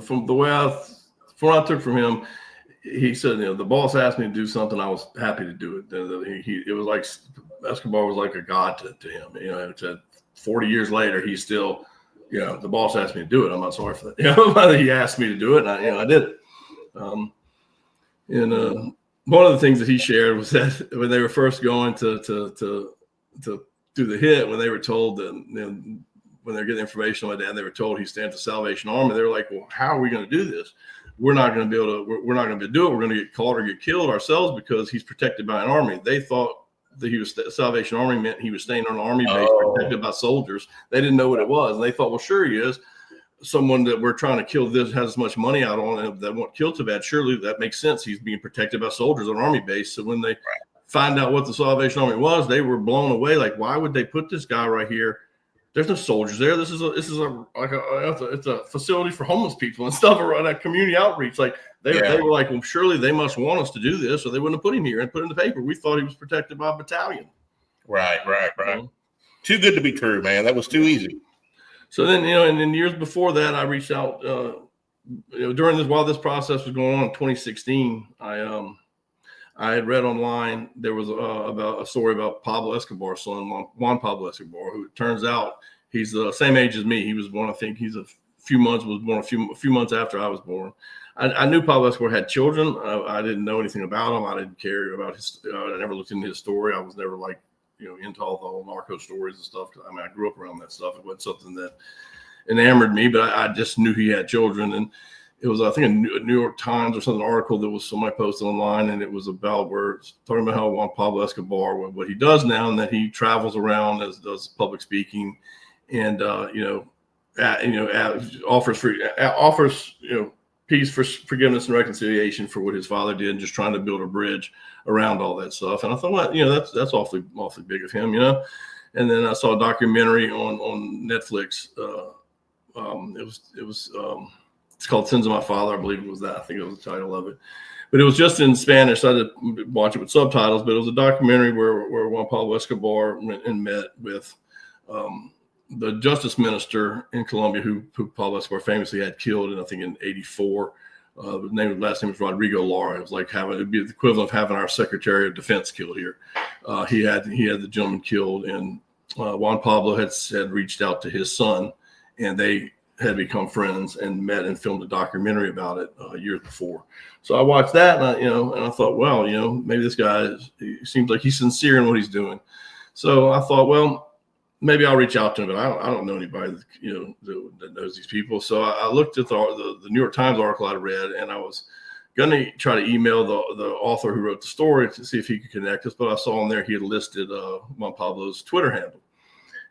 Speaker 2: from what I took from him, he said, the boss asked me to do something, I was happy to do it. It was like Escobar was like a god to him. It said 40 years later, he's still, the boss asked me to do it. I'm not sorry for that. He asked me to do it, and I did it. And one of the things that he shared was that when they were first going to do the hit, when they were told that, when they're getting information on my dad, they were told he stands for Salvation Army. They were like, well, how are we going to do this? We're not going to be able to, we're not going to do it. We're going to get caught or get killed ourselves because he's protected by an army. They thought that he was Salvation Army meant he was staying on an army base protected by soldiers. They didn't know what it was. And they thought, well, sure he is. Someone that we're trying to kill this has as much money out on him that won't kill too bad. Surely that makes sense. He's being protected by soldiers on an army base. So when they find out what the Salvation Army was, they were blown away. Like, why would they put this guy right here? There's no soldiers there. This is a facility for homeless people and stuff around that community outreach. Like they were like, well, surely they must want us to do this, or they wouldn't have put him here and put it in the paper. We thought he was protected by a battalion. Right.
Speaker 1: Too good to be true, man. That was too easy.
Speaker 2: So then, and then years before that, I reached out. While this process was going on in 2016, I had read online there was about a story about Pablo Escobar's son, Juan Pablo Escobar, who it turns out he's the same age as me. He was born, I think he's a few months after I was born. I knew Pablo Escobar had children. I didn't know anything about him. I didn't care about his. I never looked into his story. I was never into all the whole narco stories and stuff. I mean, I grew up around that stuff. It wasn't something that enamored me, but I just knew he had children. And it was, I think, a New York Times or something article that was somebody posted online, and it was about talking about how Juan Pablo Escobar, what he does now, and that he travels around does public speaking, and offers peace, for forgiveness and reconciliation for what his father did, and just trying to build a bridge around all that stuff. And I thought, well, that's awfully big of him, And then I saw a documentary on Netflix. It's called Sins of My Father, I believe it was that. I think it was the title of it. But it was just in Spanish, so I had to watch it with subtitles. But it was a documentary where Juan Pablo Escobar went and met with the justice minister in Colombia who Pablo Escobar famously had killed, and I think in '84. The last name was Rodrigo Lara. It was like it'd be the equivalent of having our Secretary of Defense killed here. He had the gentleman killed, and Juan Pablo had reached out to his son, and they had become friends and met and filmed a documentary about it years before. So I watched that, and I thought, well, maybe this guy he seems like he's sincere in what he's doing. So I thought, well, maybe I'll reach out to him, but I don't know anybody that knows these people. So I looked at the New York Times article I read, and I was going to try to email the author who wrote the story to see if he could connect us. But I saw on there he had listed Juan Pablo's Twitter handle.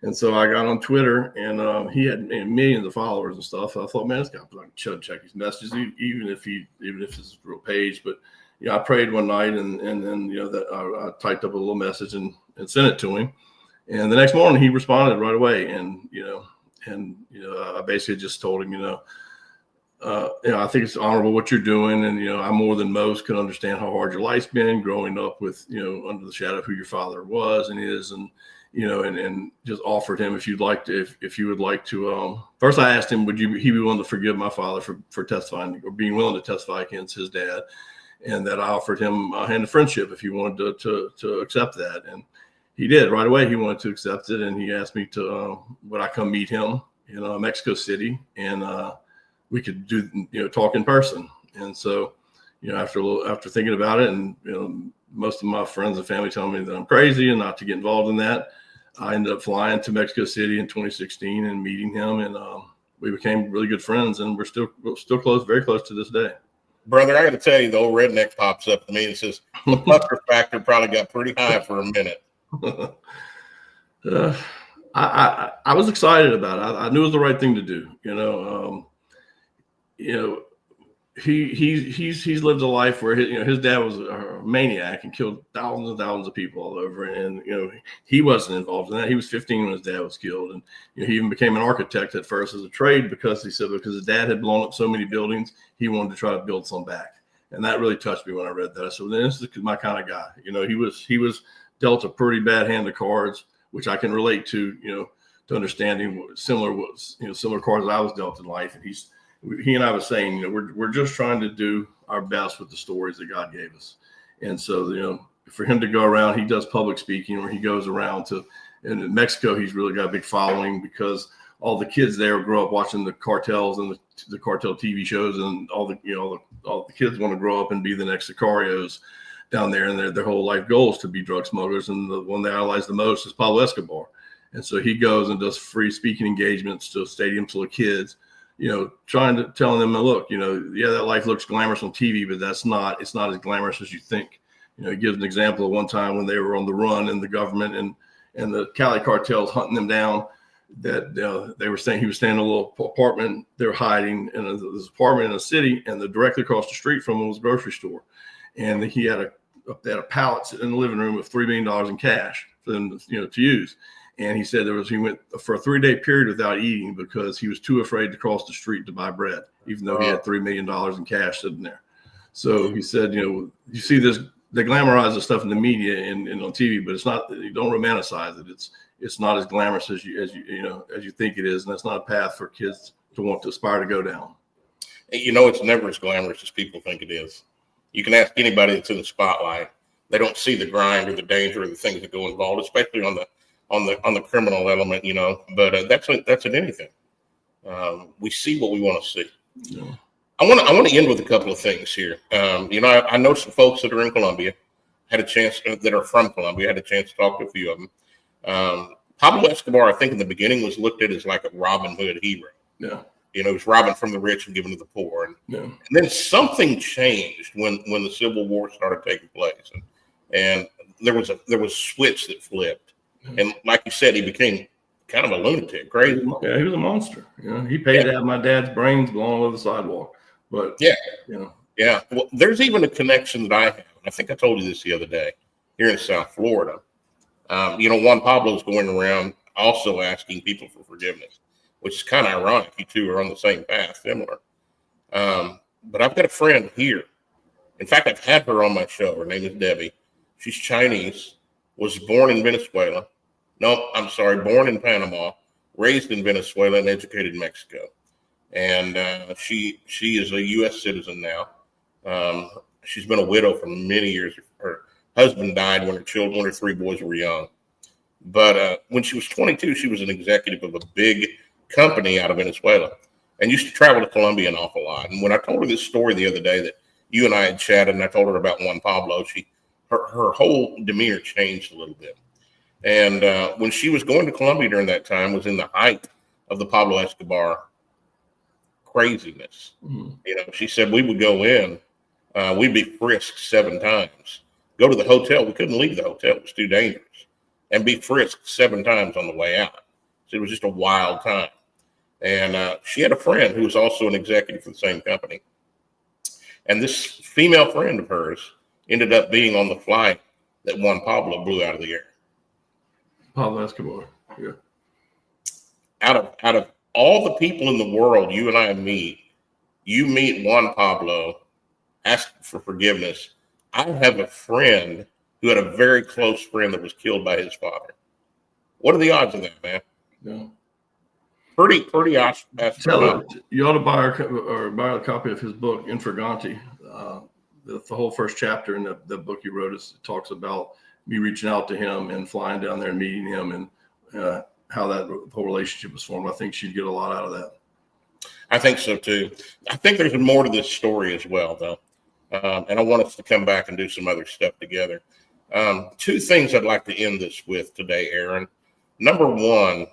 Speaker 2: And so I got on Twitter, and he had millions of followers and stuff. I thought, man, this guy should check his messages, even if it's a real page. But I prayed one night, and then that I typed up a little message and sent it to him. And the next morning he responded right away, and I basically just told him, I think it's honorable what you're doing, and I more than most can understand how hard your life's been growing up with under the shadow of who your father was and is, and and just offered him if you would like to. First, I asked him, he be willing to forgive my father for testifying or being willing to testify against his dad, and that I offered him a hand of friendship if he wanted to accept that, and he did right away. He wanted to accept it, and he asked me would I come meet him in Mexico City, and we could do talk in person. And so after thinking about it, and most of my friends and family telling me that I'm crazy and not to get involved in that, I ended up flying to Mexico City in 2016 and meeting him, and we became really good friends, and we're still close, very close to this day.
Speaker 1: Brother, I got to tell you, the old redneck pops up to me and says the pucker factor probably got pretty high for a minute.
Speaker 2: I was excited about it. I knew it was the right thing to do. He's lived a life where his dad was a maniac and killed thousands and thousands of people all over, and he wasn't involved in that. He was 15 when his dad was killed, and he even became an architect at first as a trade because his dad had blown up so many buildings, he wanted to try to build some back, and that really touched me when I read that. So this is my kind of guy. He was dealt a pretty bad hand of cards, which I can relate to understanding similar cards that I was dealt in life, and he and I was saying, we're just trying to do our best with the stories that God gave us. And so, for him to go around, he does public speaking where he goes around and in Mexico, he's really got a big following because all the kids there grow up watching the cartels and the cartel TV shows, and all the kids want to grow up and be the next Sicarios down there. And their whole life goal is to be drug smugglers. And the one they idolize the most is Pablo Escobar. And so he goes and does free speaking engagements to stadiums full of kids, trying to telling them, look, that life looks glamorous on TV, but it's not as glamorous as you think. He gives an example of one time when they were on the run and the government and the Cali cartels hunting them down, that they were saying he was staying in a little apartment. They were hiding in this apartment in a city, and directly across the street from him was a grocery store. And he had a pallet in the living room with $3 million in cash for them to use. And he said he went for a 3-day period without eating because he was too afraid to cross the street to buy bread, even though he had $3 million in cash sitting there. So he said, you see this, they glamorize the stuff in the media and on TV, but it's not, you don't romanticize it. It's not as glamorous as you think it is. And that's not a path for kids to want to aspire to go down.
Speaker 1: It's never as glamorous as people think it is. You can ask anybody that's in the spotlight. They don't see the grind or the danger or the things that go involved, especially on the criminal element, but that's in anything. We see what we want to see. Yeah. I want to end with a couple of things here. I know some folks that are in Colombia, that are from Colombia, had a chance to talk to a few of them. Pablo Escobar, I think in the beginning was looked at as like a Robin Hood hero. Yeah. He was robbing from the rich and giving to the poor. And then something changed when the Civil War started taking place. And there was a switch that flipped. And like you said, he became kind of a lunatic, crazy.
Speaker 2: Yeah, he was a monster. He paid to have my dad's brains blown all over the sidewalk. But
Speaker 1: yeah. Well, there's even a connection that I have. I think I told you this the other day here in South Florida. Juan Pablo's going around also asking people for forgiveness, which is kind of ironic. You two are on the same path, similar. But I've got a friend here. In fact, I've had her on my show. Her name is Debbie. She's Chinese, was born in Venezuela. No, I'm sorry, born in Panama, raised in Venezuela and educated in Mexico. And she is a U.S. citizen now. She's been a widow for many years. Her husband died when her 3 boys were young. But when she was 22, she was an executive of a big company out of Venezuela and used to travel to Colombia an awful lot. And when I told her this story the other day that you and I had chatted, and I told her about Juan Pablo, her whole demeanor changed a little bit. And when she was going to Colombia during that time, was in the height of the Pablo Escobar craziness. She said we would go in, we'd be frisked 7 times. Go to the hotel, we couldn't leave the hotel; it was too dangerous, and be frisked 7 times on the way out. So it was just a wild time. And she had a friend who was also an executive for the same company. And this female friend of hers ended up being on the flight that Juan Pablo blew out of the air.
Speaker 2: Pablo Escobar, yeah.
Speaker 1: Out of all the people in the world you and I meet, you meet Juan Pablo, ask for forgiveness. I have a friend who had a very close friend that was killed by his father. What are the odds of that, man?
Speaker 2: Yeah.
Speaker 1: Pretty astronomical.
Speaker 2: You ought to buy a copy of his book, Infraganti. The whole first chapter in the book he wrote talks about me reaching out to him and flying down there and meeting him, and how that whole relationship was formed. I think she'd get a lot out of that.
Speaker 1: I think so too. I think there's more to this story as well, though. And I want us to come back and do some other stuff together. 2 things I'd like to end this with today, Aaron. Number 1,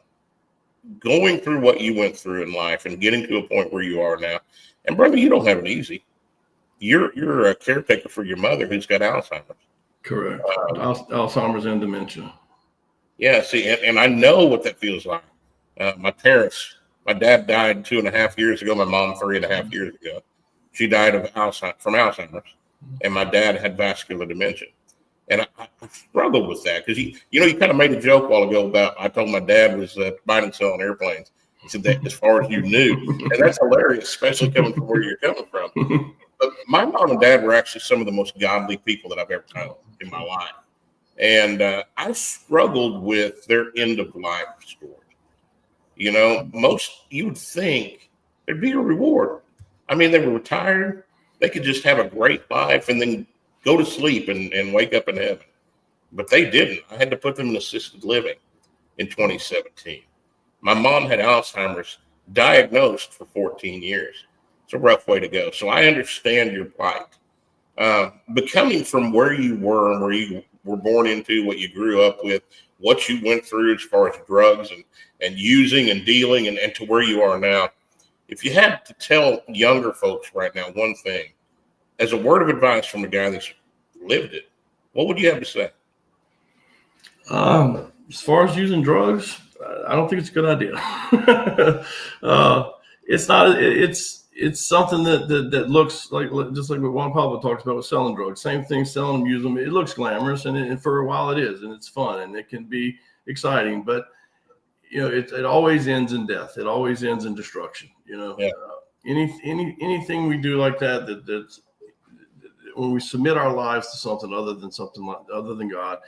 Speaker 1: going through what you went through in life and getting to a point where you are now. And brother, you don't have it easy. You're a caretaker for your mother who's got Alzheimer's.
Speaker 2: Correct. Alzheimer's and dementia.
Speaker 1: Yeah, see, and I know what that feels like. My dad died 2.5 years ago. My mom 3.5 years ago. She died from Alzheimer's, and my dad had vascular dementia. And I struggled with that because you kind of made a joke a while ago about I told my dad was buying and selling airplanes. He said that as far as you knew, and that's hilarious, especially coming from where you're coming from. But my mom and dad were actually some of the most godly people that I've ever known in my life, and I struggled with their end of life story. You would think there'd be a reward. I mean, they were retired; they could just have a great life and then go to sleep and wake up in heaven. But they didn't. I had to put them in assisted living in 2017. My mom had Alzheimer's, diagnosed for 14 years. It's a rough way to go. So I understand your plight. But coming from where you were and where you were born into, what you grew up with, what you went through as far as drugs and using and dealing and to where you are now, if you had to tell younger folks right now one thing, as a word of advice from a guy that's lived it, what would you have to say?
Speaker 2: As far as using drugs, I don't think it's a good idea. It's not. It's something that looks like just like what Juan Pablo talks about with selling drugs. Same thing, selling them, use them. It looks glamorous, and for a while it is, and it's fun, and it can be exciting. But it always ends in death. It always ends in destruction.
Speaker 1: Yeah.
Speaker 2: Anything we do like that's when we submit our lives to something other than God,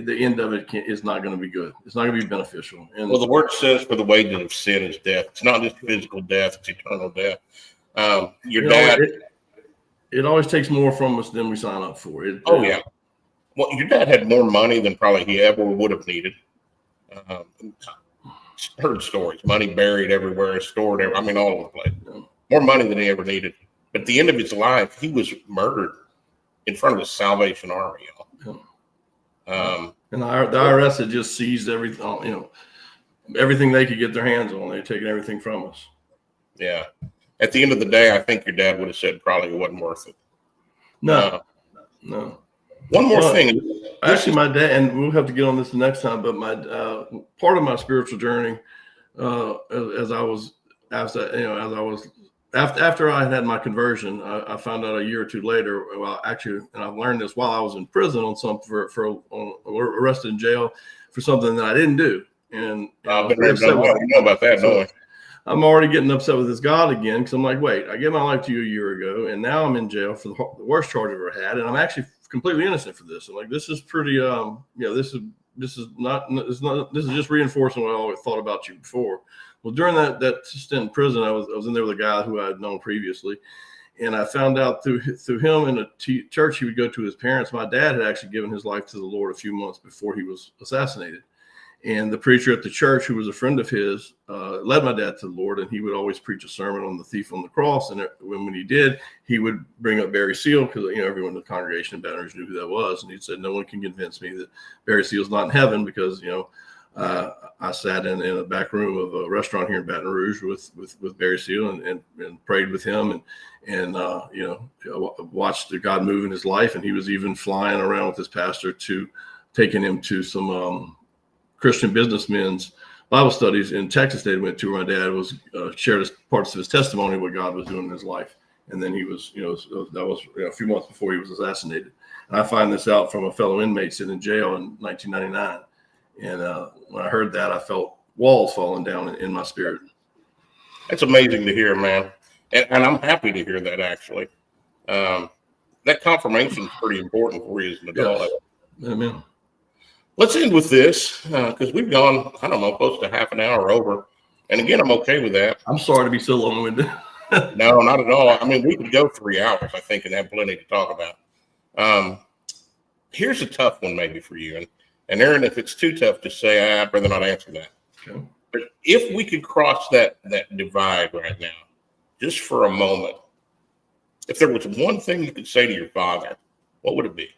Speaker 2: the end of it is not going to be good. It's not going to be beneficial. And
Speaker 1: well, the word says, "For the wages of sin is death." It's not just physical death; it's eternal death. Your dad.
Speaker 2: It always takes more from us than we sign up for.
Speaker 1: Yeah. Well, your dad had more money than probably he ever would have needed. Heard stories, money buried everywhere, stored everywhere. I mean, all over the place. Yeah. More money than he ever needed. But at the end of his life, he was murdered in front of the Salvation Army.
Speaker 2: And the IRS had just seized everything, everything they could get their hands on. They'd taken everything from us.
Speaker 1: Yeah. At the end of the day, I think your dad would have said probably it wasn't worth it. No. One more thing.
Speaker 2: Actually, my dad, and we'll have to get on this the next time, but my part of my spiritual journey, after I had my conversion, I found out a year or two later. Well, actually, and I've learned this while I was in prison arrested in jail for something that I didn't do. And
Speaker 1: you know about that, don't we?
Speaker 2: I'm already getting upset with this God again because I'm like, wait, I gave my life to you a year ago, and now I'm in jail for the worst charge I've ever had, and I'm actually completely innocent for this. I'm like, this is pretty, this is this is just reinforcing what I always thought about you before. Well, during that stint in prison, I was in there with a guy who I had known previously. And I found out through him in a church he would go to his parents. My dad had actually given his life to the Lord a few months before he was assassinated. And the preacher at the church, who was a friend of his, led my dad to the Lord. And he would always preach a sermon on the thief on the cross. And when he did, he would bring up Barry Seal, because everyone in the congregation in Baton Rouge knew who that was. And he said, "No one can convince me that Barry Seal's not in heaven, because I sat in a back room of a restaurant here in Baton Rouge with Barry Seal and prayed with him and watched God move in his life. And he was even flying around with his pastor taking him to some Christian businessmen's Bible studies in Texas they went to, where my dad was shared as parts of his testimony what God was doing in his life. And then he was, that was a few months before he was assassinated. And I find this out from a fellow inmate sitting in jail in 1999. And when I heard that, I felt walls falling down in my spirit.
Speaker 1: That's amazing to hear, man. And I'm happy to hear that, actually. That confirmation is pretty important for you as an adult.
Speaker 2: Yes. Amen.
Speaker 1: Let's end with this, because we've gone, I don't know, close to half an hour over. And again, I'm okay with that.
Speaker 2: I'm sorry to be so long-winded.
Speaker 1: No, not at all. I mean, we could go 3 hours, I think, and have plenty to talk about. Here's a tough one maybe for you. And Aaron, if it's too tough to say, I'd rather not answer that.
Speaker 2: Okay.
Speaker 1: But if we could cross that divide right now, just for a moment, if there was one thing you could say to your father, what would it be?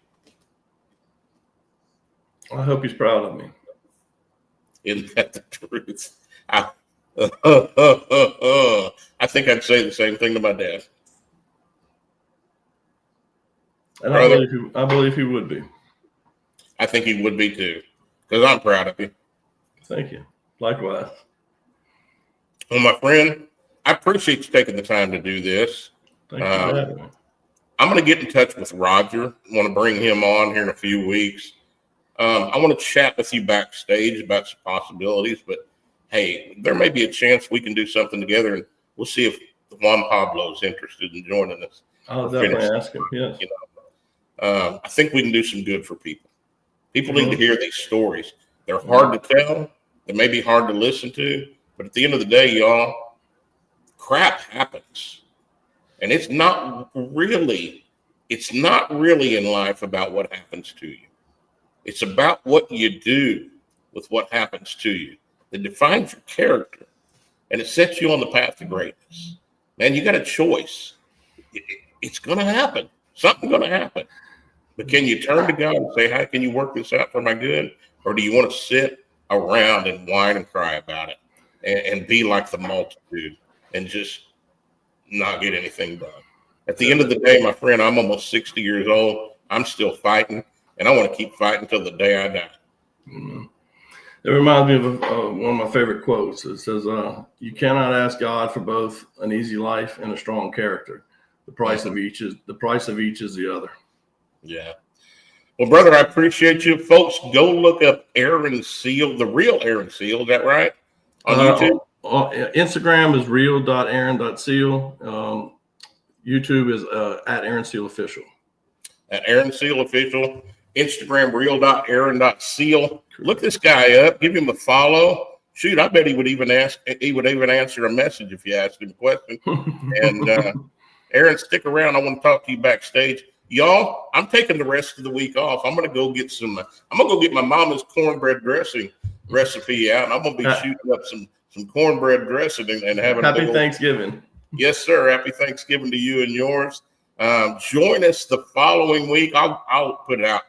Speaker 2: I hope he's proud of me.
Speaker 1: Isn't that the truth? I think I'd say the same thing to my dad.
Speaker 2: And I believe he would be.
Speaker 1: I think he would be too, because I'm proud of you.
Speaker 2: Thank you. Likewise.
Speaker 1: Well, my friend, I appreciate you taking the time to do this.
Speaker 2: Thank you for having me.
Speaker 1: I'm going to get in touch with Roger. I want to bring him on here in a few weeks. I want to chat with you backstage about some possibilities, but hey, there may be a chance we can do something together, and we'll see if Juan Pablo is interested in joining us.
Speaker 2: I'll definitely ask him. Yes.
Speaker 1: I think we can do some good for people. People need to hear these stories. They're hard to tell. They may be hard to listen to, but at the end of the day, y'all, crap happens. And it's not really in life about what happens to you. It's about what you do with what happens to you that defines your character, and it sets you on the path to greatness. Man, you got a choice. It's going to happen. Something's going to happen. But can you turn to God and say, how can you work this out for my good? Or do you want to sit around and whine and cry about it and be like the multitude and just not get anything done? At the end of the day, my friend, I'm almost 60 years old. I'm still fighting, and I want to keep fighting until the day I die.
Speaker 2: Mm-hmm. It reminds me of one of my favorite quotes. It says, you cannot ask God for both an easy life and a strong character. The price of each is the other.
Speaker 1: Yeah. Well, brother, I appreciate you. Folks, go look up Aaron Seal, the real Aaron Seal. Is that right? On YouTube?
Speaker 2: Instagram is real.aaron.seal. YouTube is at Aaron Seal Official.
Speaker 1: At Aaron Seal Official. Instagram, real.aaron.seal. Look this guy up. Give him a follow. Shoot, I bet he would even answer a message if you asked him a question. And Aaron, stick around. I want to talk to you backstage. Y'all, I'm taking the rest of the week off. I'm gonna go get my mama's cornbread dressing recipe out, and I'm gonna be shooting up some cornbread dressing and having
Speaker 2: Happy Thanksgiving.
Speaker 1: Yes, sir. Happy Thanksgiving to you and yours. Join us the following week. I'll put out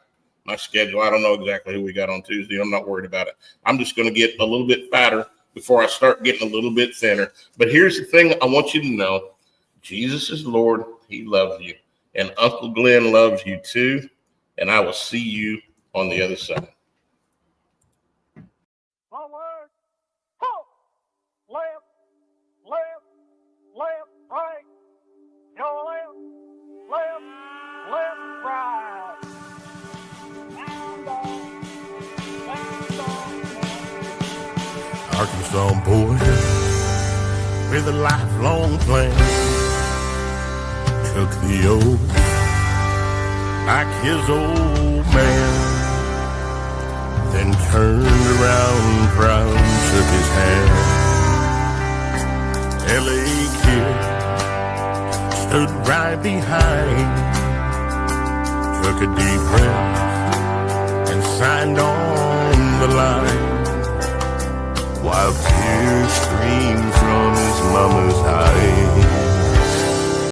Speaker 1: my schedule. I don't know exactly who we got on Tuesday. I'm not worried about it. I'm just going to get a little bit fatter before I start getting a little bit thinner. But here's the thing I want you to know. Jesus is Lord. He loves you. And Uncle Glenn loves you too. And I will see you on the other side.
Speaker 3: Forward, halt, left, left, left, right. Your left, left, left, right. Down, down, down,
Speaker 4: Arkansas boy with a lifelong plan took the oath like his old man. then turned around proud and shook his hand. L.A. Kid stood right behind, took a deep breath and signed on the line, while tears streamed from his mama's eyes.